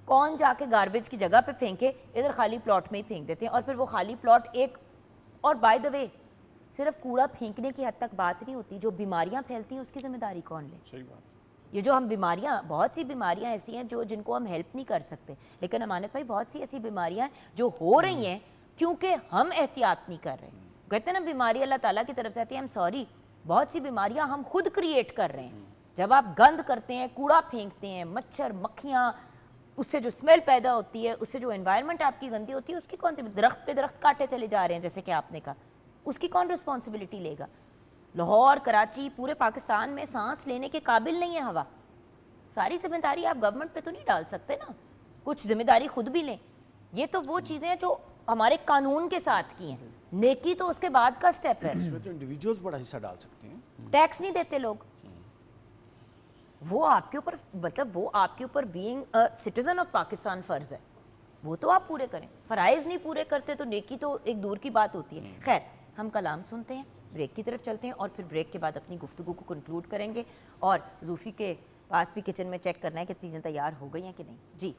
[SPEAKER 2] کون جا کے گاربیج کی جگہ پہ پھینکے, ادھر خالی پلاٹ میں ہی پھینک دیتے ہیں. اور پھر وہ خالی پلاٹ ایک, اور بائی دا وے صرف کوڑا پھینکنے کی حد تک بات نہیں ہوتی, جو بیماریاں پھیلتی ہیں اس کی ذمہ داری کون لے؟
[SPEAKER 1] صحیح بات.
[SPEAKER 2] یہ جو ہم بیماریاں, بہت سی بیماریاں ایسی ہیں جن کو ہم ہیلپ نہیں کر سکتے, لیکن امانت بھائی بہت سی ایسی بیماریاں ہیں جو ہو رہی ہیں کیونکہ ہم احتیاط نہیں کر رہے. کہتے ہیں نا بیماری اللہ تعالیٰ کی طرف سے آتی ہے, ہم سوری, بہت سی بیماریاں ہم خود کریٹ کر رہے ہیں. جب آپ گند کرتے ہیں, کوڑا پھینکتے ہیں, مچھر مکھیاں, اس سے جو اسمیل پیدا ہوتی ہے, اس سے جو انوائرمنٹ آپ کی گندی ہوتی ہے, اس کی کون سی, درخت پہ درخت کاٹے چلے جا رہے ہیں جیسے کہ آپ نے کہا, اس کی کون رسپانسبلٹی لے گا؟ لاہور, کراچی, پورے پاکستان میں سانس لینے کے قابل نہیں ہے ہوا. ساری ذمہ داری آپ گورنمنٹ پہ تو نہیں ڈال سکتے نا, کچھ ذمہ داری خود بھی لیں. یہ تو وہ چیزیں ہیں جو ہمارے قانون کے ساتھ کی ہیں, نیکی تو اس کے بعد کا سٹیپ ہے.
[SPEAKER 1] اس میں تو انڈیویجولز بڑا حصہ ڈال سکتے ہیں.
[SPEAKER 2] ٹیکس نہیں دیتے لوگ, وہ آپ کے اوپر, مطلب وہ آپ کے اوپر بینگ سٹیزن آف پاکستان فرض ہے, وہ تو آپ پورے کریں. فرائض نہیں پورے کرتے تو نیکی تو ایک دور کی بات ہوتی ہے. خیر, ہم کلام سنتے ہیں, بریک کی طرف چلتے ہیں, اور پھر بریک کے بعد اپنی گفتگو کو کنکلوڈ کریں گے. اور زوفی کے پاس بھی کچن میں چیک کرنا ہے کہ چیزیں تیار ہو گئی ہیں کہ نہیں. جی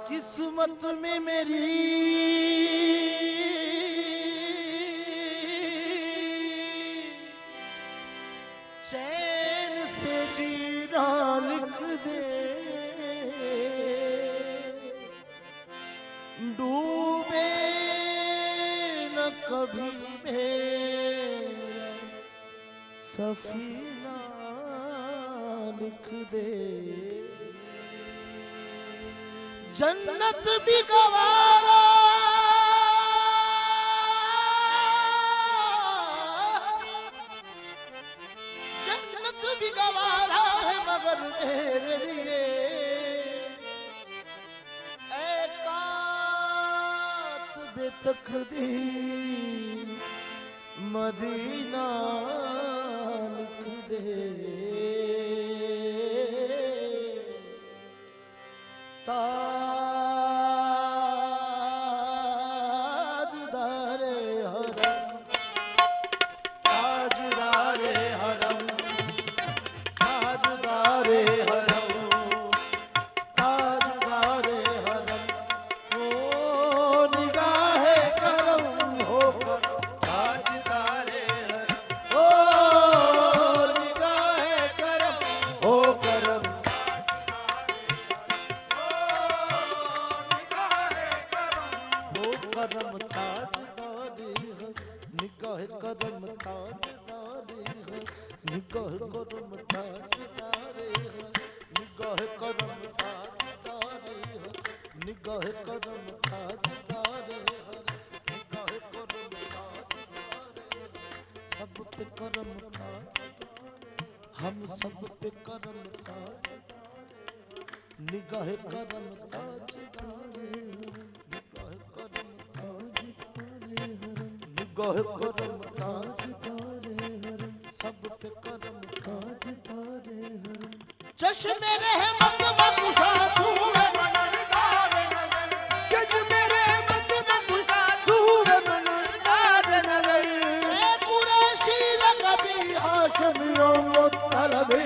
[SPEAKER 1] قسمت میں میری چین سے جینا لکھ دے, ڈوبے نہ کبھی میرا سفینہ لکھ دے. جنت بھی گوارا جنت بھی گوارا ہے مگر میرے لیے اے کاتب تقدیر مدینہ لکھ دے. ہم سب پہ کرم تاج, نگاہ کرم تاج دارے, نگاہ کرم تاج دارے, نگاہ کرم تاج دارے, سب پہ کرم تاج دارے. چشم رحمت بخشا سوئے منردار نظر, چشم رحمت بخشا سوئے منردار نظر, اے قریشی لقبی ہاشمیوں مطلبے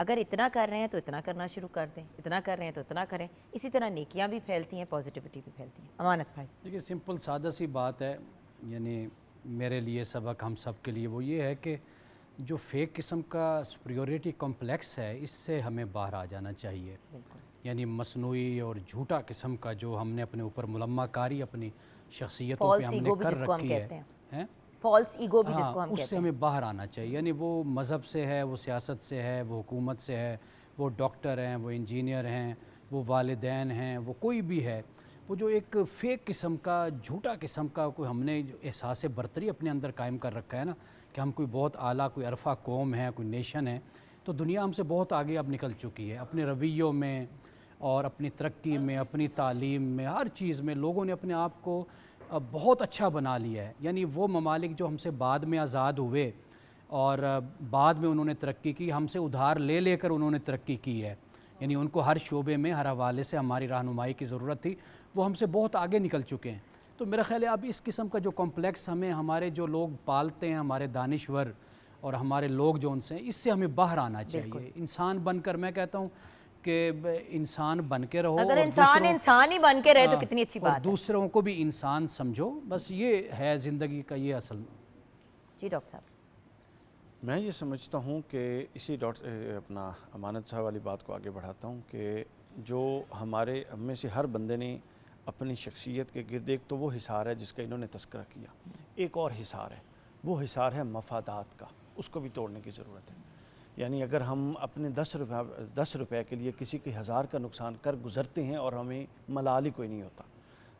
[SPEAKER 2] اگر اتنا کر رہے ہیں تو اتنا کرنا شروع کر دیں, اتنا کر رہے ہیں تو اتنا کریں. اسی طرح نیکیاں بھی پھیلتی ہیں, پازیٹیوٹی بھی پھیلتی ہیں. امانت بھائی.
[SPEAKER 5] دیکھیے سمپل سادہ سی بات ہے, یعنی میرے لیے سبق ہم سب کے لیے وہ یہ ہے کہ جو فیک قسم کا سپریورٹی کمپلیکس ہے اس سے ہمیں باہر آ جانا چاہیے. یعنی مصنوعی اور جھوٹا قسم کا جو ہم نے اپنے اوپر ملمہ کاری اپنی شخصیتوں پہ ہم نے کر رکھی ہے,
[SPEAKER 2] فالس ایگو بھی جس کو ہم
[SPEAKER 5] اس
[SPEAKER 2] کہتے
[SPEAKER 5] سے
[SPEAKER 2] ہیں,
[SPEAKER 5] ہمیں باہر آنا چاہیے. یعنی وہ مذہب سے ہے, وہ سیاست سے ہے, وہ حکومت سے ہے, وہ ڈاکٹر ہیں, وہ انجینئر ہیں, وہ والدین ہیں, وہ کوئی بھی ہے, وہ جو ایک فیک قسم کا جھوٹا قسم کا کوئی ہم نے احساس برتری اپنے اندر قائم کر رکھا ہے نا کہ ہم کوئی بہت اعلیٰ کوئی عرفہ قوم ہے, کوئی نیشن ہے, تو دنیا ہم سے بہت آگے اب نکل چکی ہے. اپنے رویوں میں اور اپنی ترقی میں, اپنی تعلیم میں, ہر چیز میں لوگوں نے اپنے آپ کو بہت اچھا بنا لیا ہے. یعنی وہ ممالک جو ہم سے بعد میں آزاد ہوئے اور بعد میں انہوں نے ترقی کی, ہم سے ادھار لے لے کر انہوں نے ترقی کی ہے. یعنی ان کو ہر شعبے میں ہر حوالے سے ہماری رہنمائی کی ضرورت تھی, وہ ہم سے بہت آگے نکل چکے ہیں. تو میرا خیال ہے اب اس قسم کا جو کمپلیکس ہمیں ہمارے جو لوگ پالتے ہیں, ہمارے دانشور اور ہمارے لوگ جو ان سے ہیں, اس سے ہمیں باہر آنا چاہیے. انسان بن کر, میں کہتا ہوں کہ انسان بن کے رہو,
[SPEAKER 2] اگر
[SPEAKER 5] اور
[SPEAKER 2] انسان ہی بن کے رہے تو کتنی اچھی بات ہے.
[SPEAKER 5] دوسروں کو بھی انسان سمجھو, بس یہ ہے زندگی کا یہ اصل.
[SPEAKER 2] جی ڈاکٹر صاحب.
[SPEAKER 1] میں یہ سمجھتا ہوں کہ اسی اپنا امانت صاحب والی بات کو آگے بڑھاتا ہوں کہ جو ہمارے ہم میں سے ہر بندے نے اپنی شخصیت کے گرد, ایک تو وہ حصار ہے جس کا انہوں نے تذکرہ کیا, ایک اور حصار ہے, وہ حصار ہے مفادات کا, اس کو بھی توڑنے کی ضرورت ہے. یعنی اگر ہم اپنے 10 روپے کے لیے کسی کے 1000 کا نقصان کر گزرتے ہیں اور ہمیں ملال ہی کوئی نہیں ہوتا,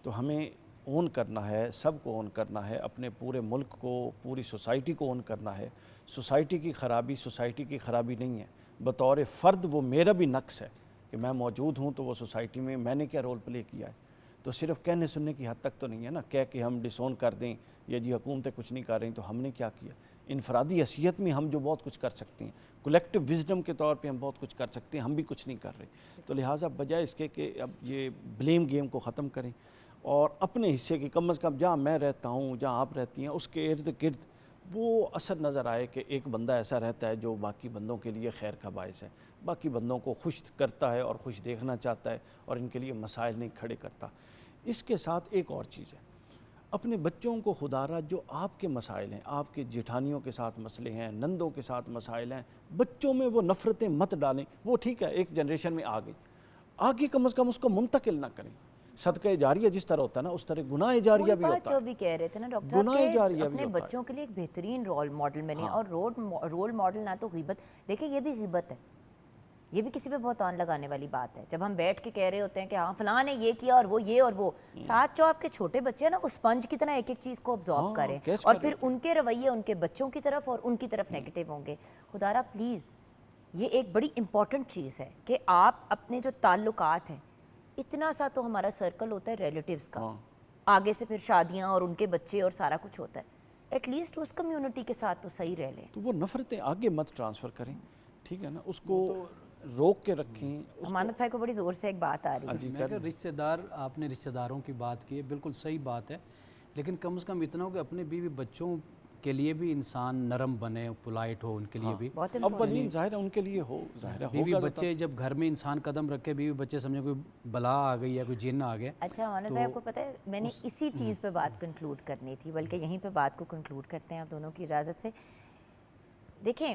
[SPEAKER 1] تو ہمیں اون کرنا ہے, سب کو اون کرنا ہے, اپنے پورے ملک کو, پوری سوسائٹی کو اون کرنا ہے. سوسائٹی کی خرابی سوسائٹی کی خرابی نہیں ہے, بطور فرد وہ میرا بھی نقص ہے کہ میں موجود ہوں, تو وہ سوسائٹی میں نے کیا رول پلے کیا ہے. تو صرف کہنے سننے کی حد تک تو نہیں ہے نا, کہہ کے ہم ڈسون کر دیں یا جی حکومتیں کچھ نہیں کر رہی تو ہم نے کیا کیا. انفرادی حیثیت میں ہم جو بہت کچھ کر سکتے ہیں, کولیکٹیو وزڈم کے طور پہ ہم بہت کچھ کر سکتے ہیں, ہم بھی کچھ نہیں کر رہے. تو لہٰذا بجائے اس کے کہ اب یہ بلیم گیم کو ختم کریں اور اپنے حصے کی کم از کم جہاں میں رہتا ہوں, جہاں آپ رہتی ہیں, اس کے ارد گرد وہ اثر نظر آئے کہ ایک بندہ ایسا رہتا ہے جو باقی بندوں کے لیے خیر کا باعث ہے, باقی بندوں کو خوش کرتا ہے اور خوش دیکھنا چاہتا ہے اور ان کے لیے مسائل نہیں کھڑے کرتا. اس کے ساتھ ایک اور چیز ہے, اپنے بچوں کو خدا را جو آپ کے مسائل ہیں, آپ کے جیٹھانیوں کے ساتھ مسئلے ہیں, نندوں کے ساتھ مسائل ہیں, بچوں میں وہ نفرتیں مت ڈالیں. وہ ٹھیک ہے ایک جنریشن میں آگے کم از کم اس کو منتقل نہ کریں. صدقہ جاریہ جس طرح ہوتا ہے نا, اس طرح گناہ جاریہ بھی ہوتا ہے.
[SPEAKER 2] جو بھی کہہ رہے تھے نا ڈاکٹر صاحب کہ اپنے بچوں کے لیے ایک بہترین رول ماڈل بنیں, اور رول ماڈل نہ تو غیبت, دیکھیں یہ بھی غیبت ہے, یہ بھی کسی پہ بہتان لگانے والی بات ہے. جب ہم بیٹھ کے کہہ رہے ہوتے ہیں کہ ہاں فلاں نے یہ کیا اور وہ یہ اور وہ, ساتھ جو آپ کے چھوٹے بچے ہیں نا, وہ اسپنج کی طرح ایک ایک چیز کو ابزارب کریں, اور پھر ان کے رویے ان کے بچوں کی طرف اور ان کی طرف نیگیٹو ہوں گے. خدا را پلیز, یہ ایک بڑی امپورٹنٹ چیز ہے کہ آپ اپنے جو تعلقات ہیں, اتنا سا تو ہمارا سرکل ہوتا ہے ریلیٹیوز کا, آگے سے پھر شادیاں اور ان کے بچے اور سارا کچھ ہوتا ہے, ایٹ لیسٹ اس کمیونٹی کے ساتھ تو صحیح رہ لیں.
[SPEAKER 1] تو وہ نفرتیں آگے مت ٹرانسفر کریں, ٹھیک ہے نا, اس کو روک کے رکھیں.
[SPEAKER 2] امانت بھائی کو بڑی زور سے ایک بات آ رہی ہے.
[SPEAKER 5] میں کہ رشتہ دار, آپ نے رشتہ داروں کی بات کی ہے, بالکل صحیح بات ہے, لیکن کم از کم اتنا ہو کہ اپنے بیوی بچوں کے لیے بھی انسان نرم بنے, پولائٹ ہو ان کے لیے بھی.
[SPEAKER 1] اولین ظاہر ہے ان کے لیے ہو, ظاہر ہے
[SPEAKER 5] بیوی بچے جب گھر میں انسان قدم رکھے, بیوی بچے سمجھے کوئی بلا آ گئی ہے, کوئی جن آ گیا.
[SPEAKER 2] اچھا امانت بھائی, آپ کو پتہ ہے میں نے اسی چیز پہ بات کنکلوڈ کرنی تھی, بلکہ یہیں پہ بات کو کنکلوڈ کرتے ہیں آپ دونوں کی اجازت سے. دیکھیں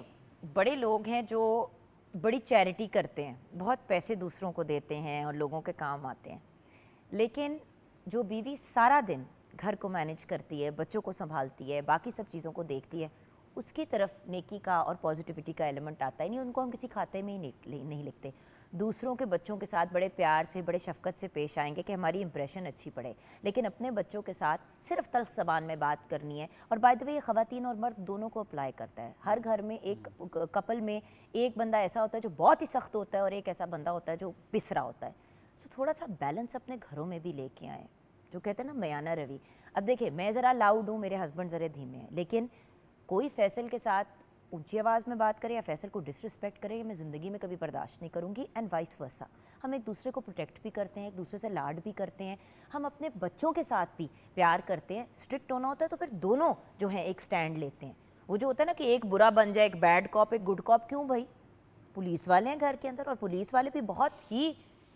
[SPEAKER 2] بڑے لوگ ہیں جو بڑی چیریٹی کرتے ہیں, بہت پیسے دوسروں کو دیتے ہیں اور لوگوں کے کام آتے ہیں, لیکن جو بیوی سارا دن گھر کو مینیج کرتی ہے, بچوں کو سنبھالتی ہے, باقی سب چیزوں کو دیکھتی ہے, اس کی طرف نیکی کا اور پازیٹیوٹی کا ایلیمنٹ آتا ہی نہیں. ان کو ہم کسی کھاتے میں ہی نہیں لکھتے. دوسروں کے بچوں کے ساتھ بڑے پیار سے, بڑے شفقت سے پیش آئیں گے کہ ہماری امپریشن اچھی پڑے, لیکن اپنے بچوں کے ساتھ صرف تلخ زبان میں بات کرنی ہے. اور بائی دا وے یہ خواتین اور مرد دونوں کو اپلائی کرتا ہے. ہر گھر میں ایک کپل میں ایک بندہ ایسا ہوتا ہے جو بہت ہی سخت ہوتا ہے, اور ایک ایسا بندہ ہوتا ہے جو پسرا ہوتا ہے. سو تھوڑا سا بیلنس اپنے گھروں میں بھی لے کے آئیں, جو کہتے ہیں نا میانہ روی. اب دیکھیں میں ذرا لاؤڈ ہوں, میرے ہسبینڈ ذرا دھیمے ہیں, لیکن کوئی فیصل کے ساتھ اونچی آواز میں بات کرے یا فیصل کو ڈسرسپیکٹ کرے, میں زندگی میں کبھی برداشت نہیں کروں گی. اینڈ وائس ورسا, ہم ایک دوسرے کو پروٹیکٹ بھی کرتے ہیں, ایک دوسرے سے لاڈ بھی کرتے ہیں, ہم اپنے بچوں کے ساتھ بھی پیار کرتے ہیں. اسٹرکٹ ہونا ہوتا ہے تو پھر دونوں جو ہیں ایک سٹینڈ لیتے ہیں. وہ جو ہوتا ہے نا کہ ایک برا بن جائے, ایک بیڈ کاپ ایک گڈ کاپ, کیوں بھائی پولیس والے ہیں گھر کے اندر اور پولیس والے بھی بہت ہی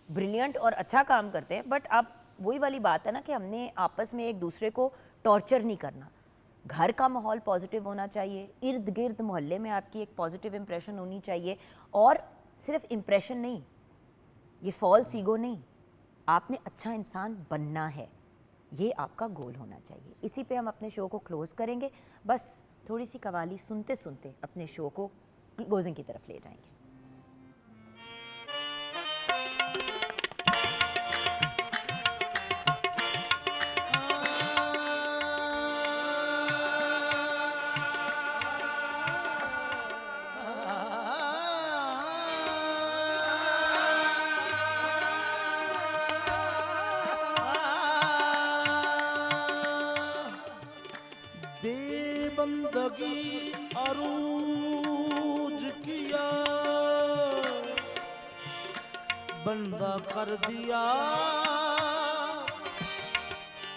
[SPEAKER 2] بریلینٹ اور اچھا کام کرتے ہیں, بٹ اب وہی والی بات ہے نا کہ ہم نے آپس میں ایک دوسرے کو ٹارچر نہیں کرنا. گھر کا ماحول پازیٹیو ہونا چاہیے, ارد گرد محلے میں آپ کی ایک پازیٹیو امپریشن ہونی چاہیے, اور صرف امپریشن نہیں, یہ فالس ایگو نہیں, آپ نے اچھا انسان بننا ہے, یہ آپ کا گول ہونا چاہیے. اسی پہ ہم اپنے شو کو کلوز کریں گے. بس تھوڑی سی قوالی سنتے سنتے اپنے شو کو کلوزنگ کی طرف لے جائیں گے.
[SPEAKER 1] بے بندگی عروج کیا, بندہ کر دیا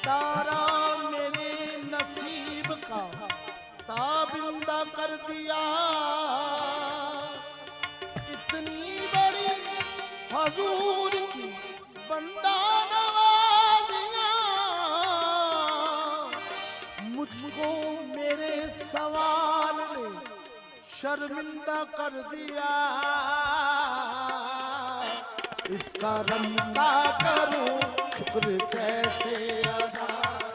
[SPEAKER 1] تارا میرے نصیب کا, تابندہ کر دیا. اتنی بڑی حضور کی بندہ نوازیاں, مجھ کو میرے سوال نے شرمندہ کر دیا. اس کرم کا کروں شکر کیسے ادا,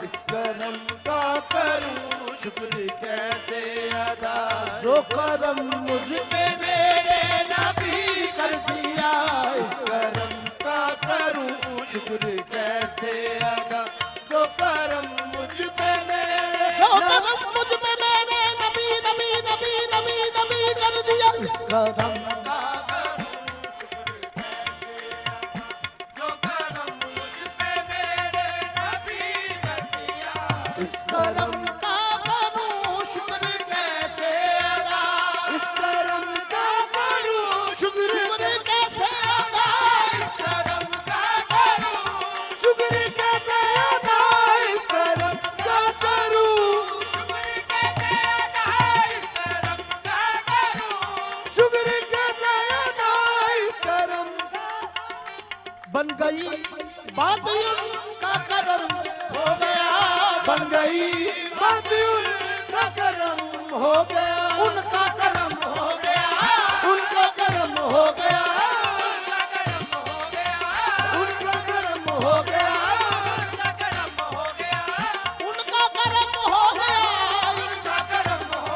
[SPEAKER 1] اس کرم کا کروں شکر کیسے ادا, جو کرم مجھ پہ میرے نبی کر دیا. اس کرم کا کروں شکر کیسے ادا, جو کرم مجھ پہ میرے, جو کرم مجھ پہ میرے نبی نبی نبی نبی نبی کر دیا. اس کرم کا کروں شکر کیسے ادا, جو کرم مجھ پہ میرے نبی کر دیا. اس کرم کا کروں شکر کیسے ادا, اس کرم کا کروں شکر کیسے ادا, اس کرم کا کروں شکر کیسے ادا, اس کرم کا کروں شکر کیسے ادا, اس کرم کا کروں شکر کیسے ادا, اس کرم بن گئی بات ان کا کرم ہو گیا, بن گئی بات ان کا کرم ہو گیا, ان کا کرم ہو گیا, ان کا کرم ہو گیا, ان کا کرم ہو گیا, ان کا کرم ہو گیا, ان کا کرم ہو گیا, ان کا کرم ہو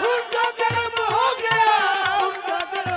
[SPEAKER 1] ان کا کرم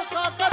[SPEAKER 1] ان کا کرم ہو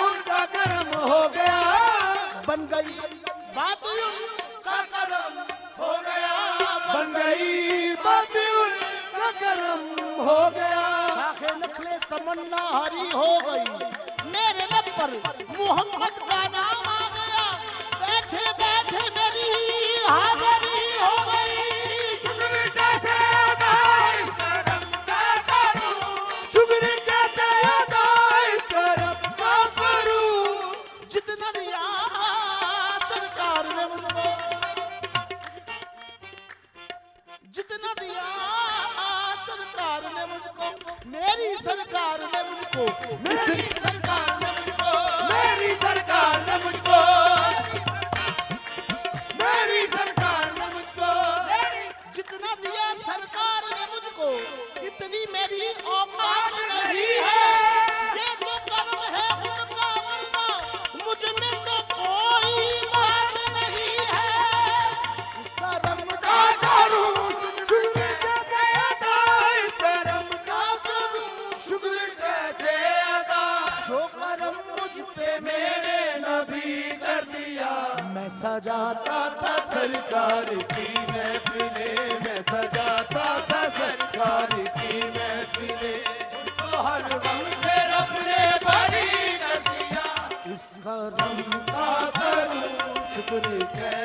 [SPEAKER 1] ان کا کرم ہو گیا, بن گئی بات ان کا کرم ہو گیا, بن گئی بات ان کا کرم ہو گیا. شاخ نخلے تمنا ہری ہو گئی, میرے لب پر محمد کا نام آ گیا, بیٹھے بیٹھے میری حاضری ہو گئی. شکر کیسے ادا اس کرم کا کروں, شکر کیسے ادا اس کرم کا کروں, جتنا دیا سرکار نے مجھ کو, جتنا دیا سرکار نے مجھ کو, میری سرکار نے مجھ کو, میری سرکار نے مجھ کو, میری سرکار نے مجھ کو, میری سرکار نے مجھ کو, جتنا دیا سرکار نے مجھ کو, اتنی میری اوقات نہیں ہے. یہ تو کرم ہے ان کا, ورنہ مجھ میں تو کوئی بات نہیں ہے. اس کرم کا کروں شکر کیسے ادا, اس کرم کا کروں شکر کیسے ادا, جو کرم مجھ پہ میرے نبی کر دیا. میں سجاتا تھا سرکار کی محفلیں, میں سجاتا تھا سرکار کی محفلیں, تو ہر غم سے رب نے بری کر دیا. اس کرم کا کروں شکر کیسے